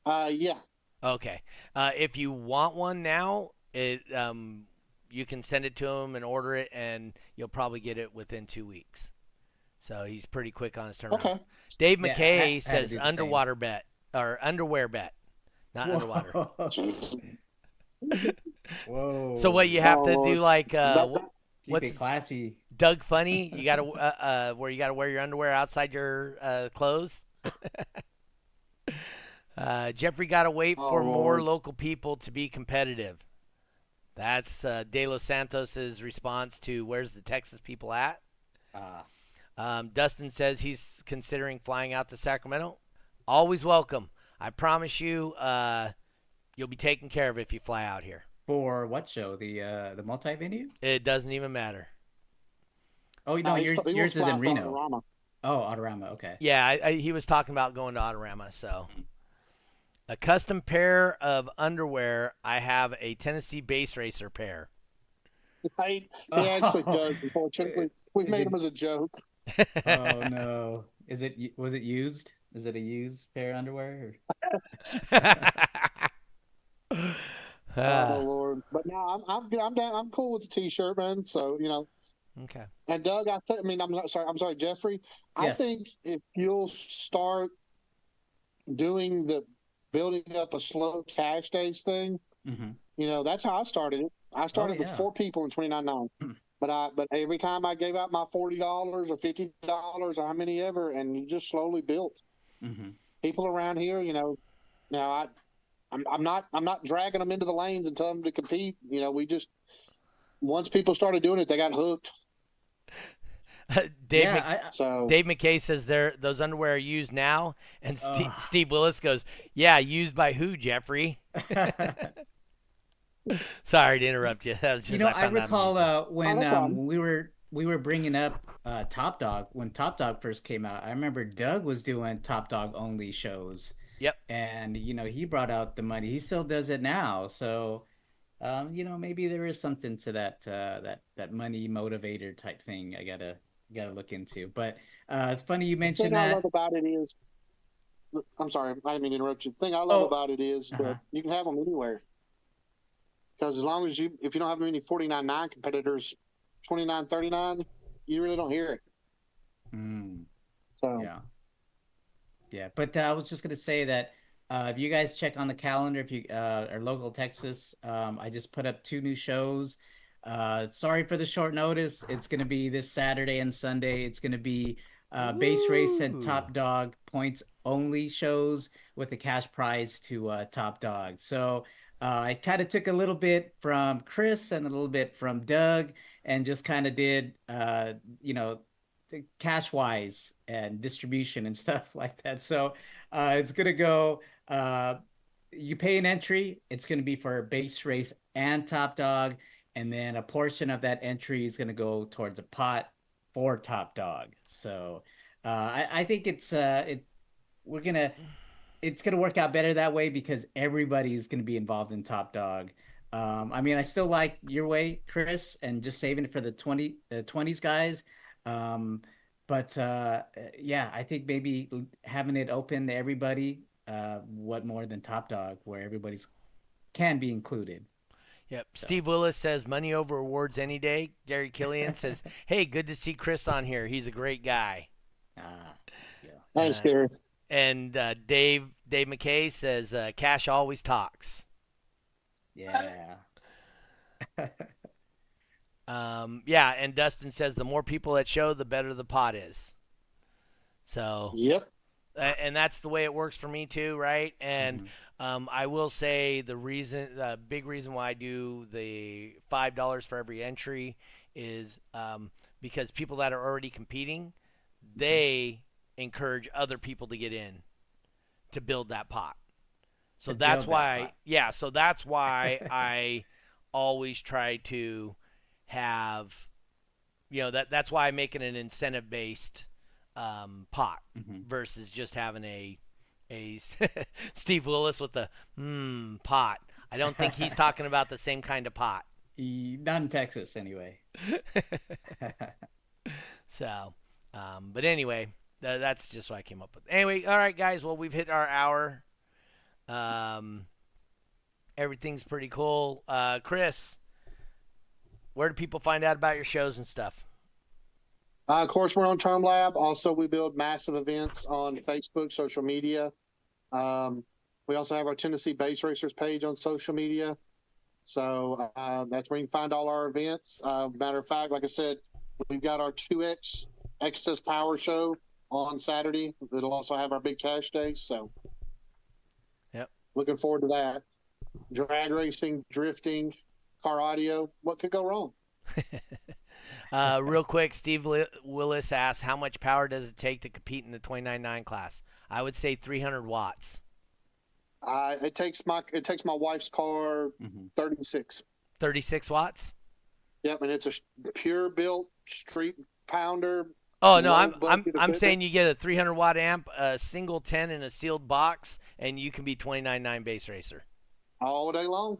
Yeah. Okay. If you want one now, you can send it to him and order it, and you'll probably get it within 2 weeks. So he's pretty quick on his turnaround. Okay. Dave Yeah, McKay I had to says do the same. underwater bet or underwear bet, not underwater. Whoa. So what you have Oh, to Lord. do, like Keep what's it classy. Doug Funny? You gotta where you gotta wear your underwear outside your clothes. Jeffrey gotta wait for more Lord. local people to be competitive. That's De Los Santos's response to where's the Texas people at. Dustin says he's considering flying out to Sacramento. Always welcome. I promise you, you'll be taken care of if you fly out here. For what show? The multi-venue? It doesn't even matter. Oh no, He yours wants is to in fly Reno. Autorama. Oh, Autorama. Okay. Yeah, he was talking about going to Autorama. So, a custom pair of underwear. I have a Tennessee Base Racer pair. He actually does. Unfortunately, we've made him as a joke. Oh no! Was it used? Is it a used pair of underwear? Oh Lord! But no, I'm down. I'm cool with the T-shirt, man. So Okay. And Doug, I mean, I'm sorry, Jeffrey. I Yes. think if you'll start doing the building up a slow cash days thing, that's how I started it. I started with 4 people in 29.9. But every time I gave out my $40 or $50 or how many ever, and you just slowly built. People around here, now I'm not dragging them into the lanes and telling them to compete. We just once people started doing it, they got hooked. Dave McKay says those underwear are used now, and Steve Willis goes, "Yeah, used by who, Jeffrey?" Sorry to interrupt you. That was just, I recall when we were bringing up Top Dog when Top Dog first came out. I remember Doug was doing Top Dog only shows. Yep. And he brought out the money. He still does it now. So, maybe there is something to that that money motivator type thing. I gotta look into. But it's funny you mentioned that. The thing I love about it is, I'm sorry, I didn't mean to interrupt you. The thing I love about it is that you can have them anywhere. Because as long as if you don't have any 49.9 competitors, 29.39, you really don't hear it. So yeah. But I was just gonna say that if you guys check on the calendar, if you are local Texas, I just put up 2 new shows. Sorry for the short notice. It's gonna be this Saturday and Sunday. It's gonna be base race and Top Dog points only shows with a cash prize to Top Dog. So I kind of took a little bit from Chris and a little bit from Doug and just kind of did, cash wise and distribution and stuff like that. So it's going to go, you pay an entry. It's going to be for base race and Top Dog. And then a portion of that entry is going to go towards a pot for Top Dog. So I think it's going to work out better that way because everybody's going to be involved in Top Dog. I mean, I still like your way, Chris, and just saving it for the 20s guys. But I think maybe having it open to everybody, what more than Top Dog, where everybody's can be included. Yep. So. Steve Willis says money over awards any day. Gary Killian says, "Hey, good to see Chris on here. He's a great guy." Thanks, Gary. And Dave McKay says, "Cash always talks." Yeah. And Dustin says the more people that show, the better the pot is. So. Yep. And that's the way it works for me too, right? And I will say the big reason why I do the $5 for every entry is because people that are already competing, they encourage other people to get in to build that pot. So that's why, so that's why I always try to have, that's why I make it an incentive-based pot versus just having a Steve Willis with the pot. I don't think he's talking about the same kind of pot. Not in Texas, anyway. So, but anyway, that's just what I came up with. Anyway, all right, guys. Well, we've hit our hour. Everything's pretty cool. Chris, where do people find out about your shows and stuff? Of course, we're on Term Lab. Also, we build massive events on Facebook, social media. We also have our Tennessee Base Racers page on social media. So that's where you can find all our events. Matter of fact, like I said, we've got our 2X Excess Power show on Saturday. It'll also have our big cash day. So, yep, looking forward to that. Drag racing, drifting, car audio. What could go wrong? Real quick, Steve Willis asks, how much power does it take to compete in the 29.9 class? I would say 300 watts. It takes my wife's car 36. 36 watts? Yep, and it's a pure built street pounder. Oh no, I'm saying you get a 300 watt amp, a single 10 in a sealed box, and you can be 29.9 base racer all day long.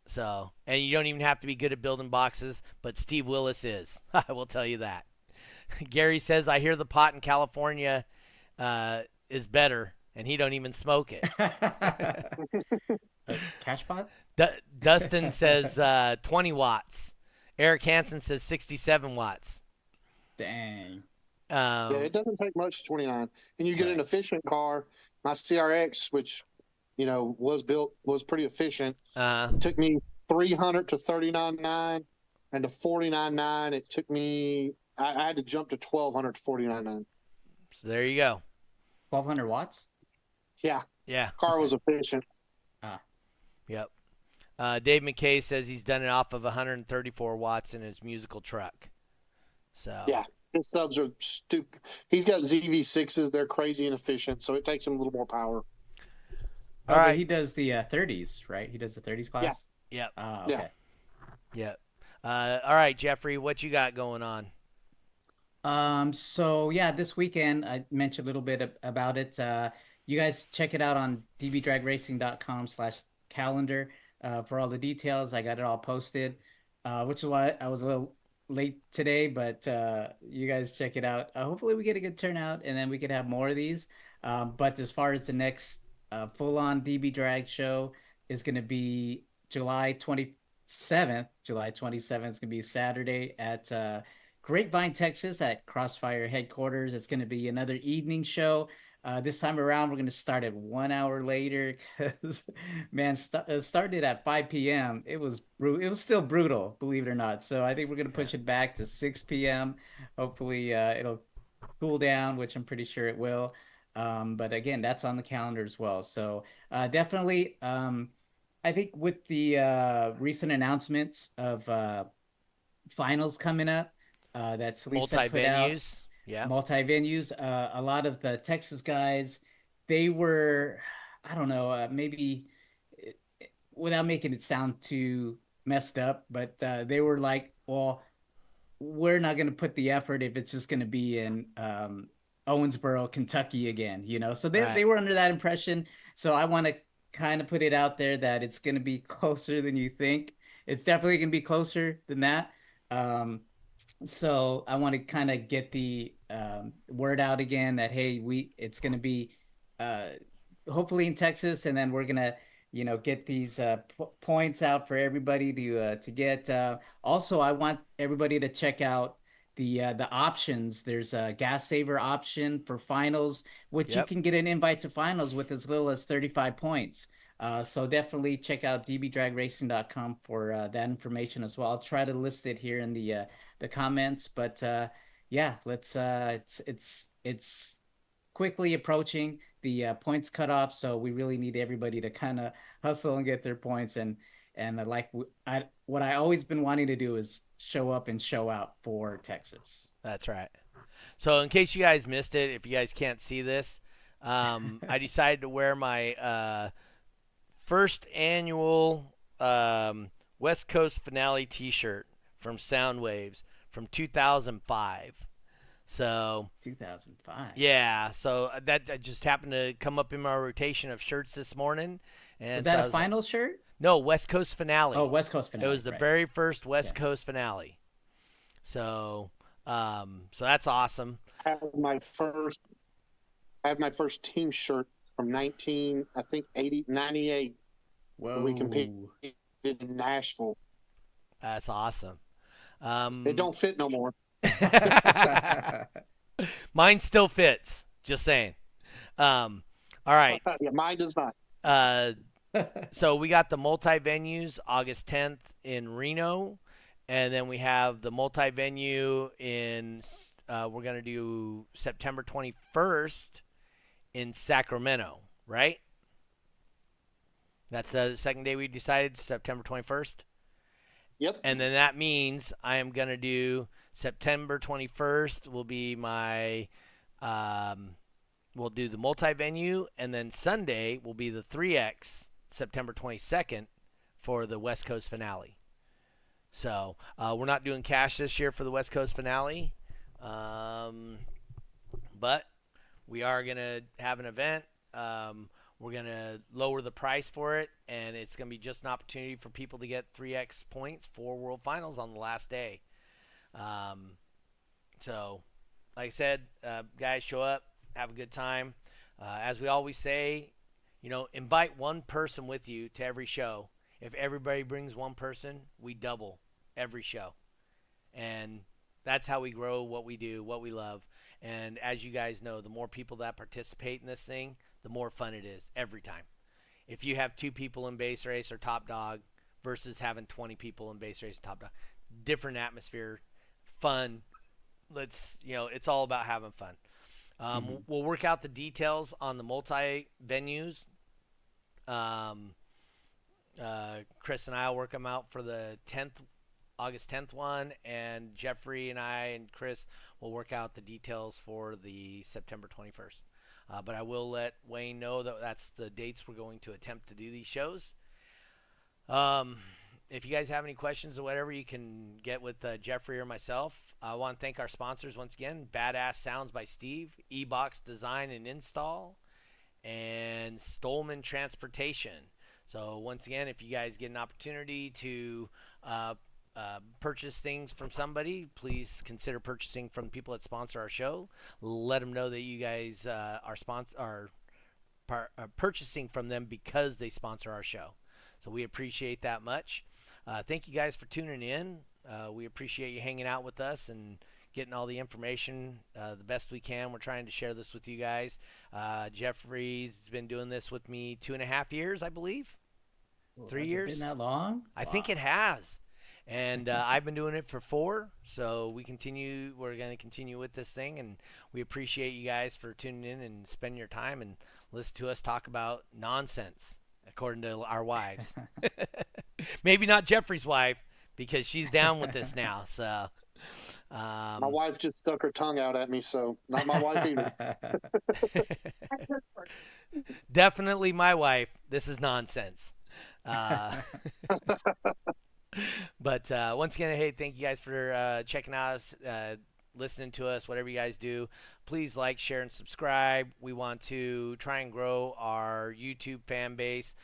So, and you don't even have to be good at building boxes, but Steve Willis is. I will tell you that. Gary says, I hear the pot in California is better, and he don't even smoke it. Cash pot? Dustin says 20 watts. Eric Hansen says 67 watts. Dang. Yeah, it doesn't take much 29. And you get an efficient car. My CRX, which was pretty efficient. Took me 300 to 39.9, and to 49.9 it took me. I had to jump to 1200 to 49.9. So there you go. 1200 watts. Yeah. Car was efficient. Yep. Dave McKay says he's done it off of 134 watts in his musical truck. So yeah, his subs are stupid. He's got ZV6s. They're crazy and efficient, so it takes him a little more power. All right. But he does the 30s, right? He does the 30s class? Yeah. Okay. Yeah. All right, Jeffrey, what you got going on? So yeah, this weekend I mentioned a little bit about it. You guys check it out on dbdragracing.com/calendar for all the details. I got it all posted, which is why I was a little late today, but you guys check it out. Hopefully we get a good turnout, and then we could have more of these. But as far as the next full-on DB Drag show is going to be July 27th. July 27th is going to be Saturday at Grapevine, Texas at Crossfire headquarters. It's going to be another evening show. This time around, we're going to start at 1 hour later because, man, started at 5 p.m. It was still brutal, believe it or not. So I think we're going to push it back to 6 p.m. Hopefully it'll cool down, which I'm pretty sure it will. But again, that's on the calendar as well. So definitely, I think with the recent announcements of finals coming up, that's Lisa put out. Yeah. Multi-venues. A lot of the Texas guys, they were, I don't know, maybe without making it sound too messed up, but they were like, well, we're not going to put the effort if it's just going to be in Owensboro, Kentucky again, So they were under that impression. So I want to kind of put it out there that it's going to be closer than you think. It's definitely going to be closer than that. So I want to kind of get the word out again that, hey, it's going to be hopefully in Texas, and then we're going to, get these points out for everybody to get. Also, I want everybody to check out the options. There's a gas saver option for finals, which you can get an invite to finals with as little as 35 points. So definitely check out dbdragracing.com for that information as well. I'll try to list it here in the comments, but yeah, let's it's quickly approaching the points cutoff, so we really need everybody to kind of hustle and get their points. And what I always been wanting to do is show up and show out for Texas. That's right. So in case you guys missed it, if you guys can't see this, I decided to wear my first annual West Coast Finale T-shirt from Soundwaves from 2005. So 2005. Yeah, so that just happened to come up in my rotation of shirts this morning. And is that a final shirt? No, West Coast Finale. Oh, West Coast Finale. It was the very first West Coast Finale. So, so that's awesome. I have my first team shirt from 98. Whoa. We competed in Nashville. That's awesome. It don't fit no more. Mine still fits. Just saying. All right. Yeah, mine does not. So we got the multi-venues August 10th in Reno, and then we have the multi-venue in we're going to do September 21st in Sacramento, right? That's the second day we decided, September 21st. Yep. And then that means I am going to do September 21st will be my we'll do the multi-venue, and then Sunday will be the 3X, September 22nd, for the West Coast finale. So we're not doing cash this year for the West Coast finale, but we are going to have an event. We're going to lower the price for it, and it's going to be just an opportunity for people to get 3X points for World Finals on the last day. So, like I said, guys, show up. Have a good time. As we always say, invite one person with you to every show. If everybody brings one person, we double every show. And that's how we grow what we do, what we love. And as you guys know, the more people that participate in this thing, the more fun it is every time. If you have 2 people in base race or top dog versus having 20 people in base race and top dog, different atmosphere, fun. It's all about having fun. We'll work out the details on the multi-venues. Chris and I will work them out for the August 10th one, and Jeffrey and I and Chris will work out the details for the September 21st. But I will let Wayne know that that's the dates we're going to attempt to do these shows. If you guys have any questions or whatever, you can get with Jeffrey or myself. I want to thank our sponsors once again, Badass Sounds by Steve, E-Box Design and Install, and Stolman Transportation. So once again, if you guys get an opportunity to purchase things from somebody, please consider purchasing from people that sponsor our show. Let them know that you guys are purchasing from them because they sponsor our show. So we appreciate that much. Thank you guys for tuning in. We appreciate you hanging out with us and getting all the information the best we can. We're trying to share this with you guys. Jeffrey's been doing this with me 2.5 years, I believe. 3 years. Has it been that long? I think it has. And I've been doing it for 4, so we're going to continue with this thing, and we appreciate you guys for tuning in and spending your time and listen to us talk about nonsense, according to our wives. Maybe not Jeffrey's wife, because she's down with this now. So my wife just stuck her tongue out at me, so not my wife either. Definitely my wife. This is nonsense. But once again, hey, thank you guys for checking out us, listening to us, whatever you guys do. Please like, share, and subscribe. We want to try and grow our YouTube fan base.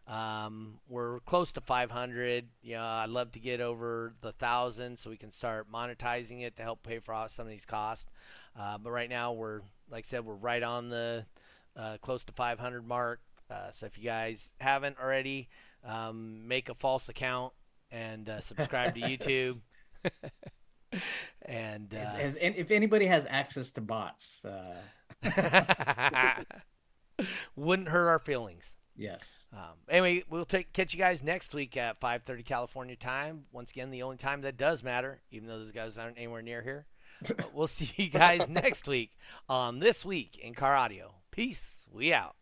We're close to 500. I'd love to get over the 1,000 so we can start monetizing it to help pay for some of these costs. But right now, we're right on the close to 500 mark. So if you guys haven't already, make a false account and subscribe to YouTube. And if anybody has access to bots, wouldn't hurt our feelings. Yes. Anyway, we'll catch you guys next week at 5:30 California time. Once again, the only time that does matter, even though those guys aren't anywhere near here. But we'll see you guys next week on This Week in Car Audio. Peace. We out.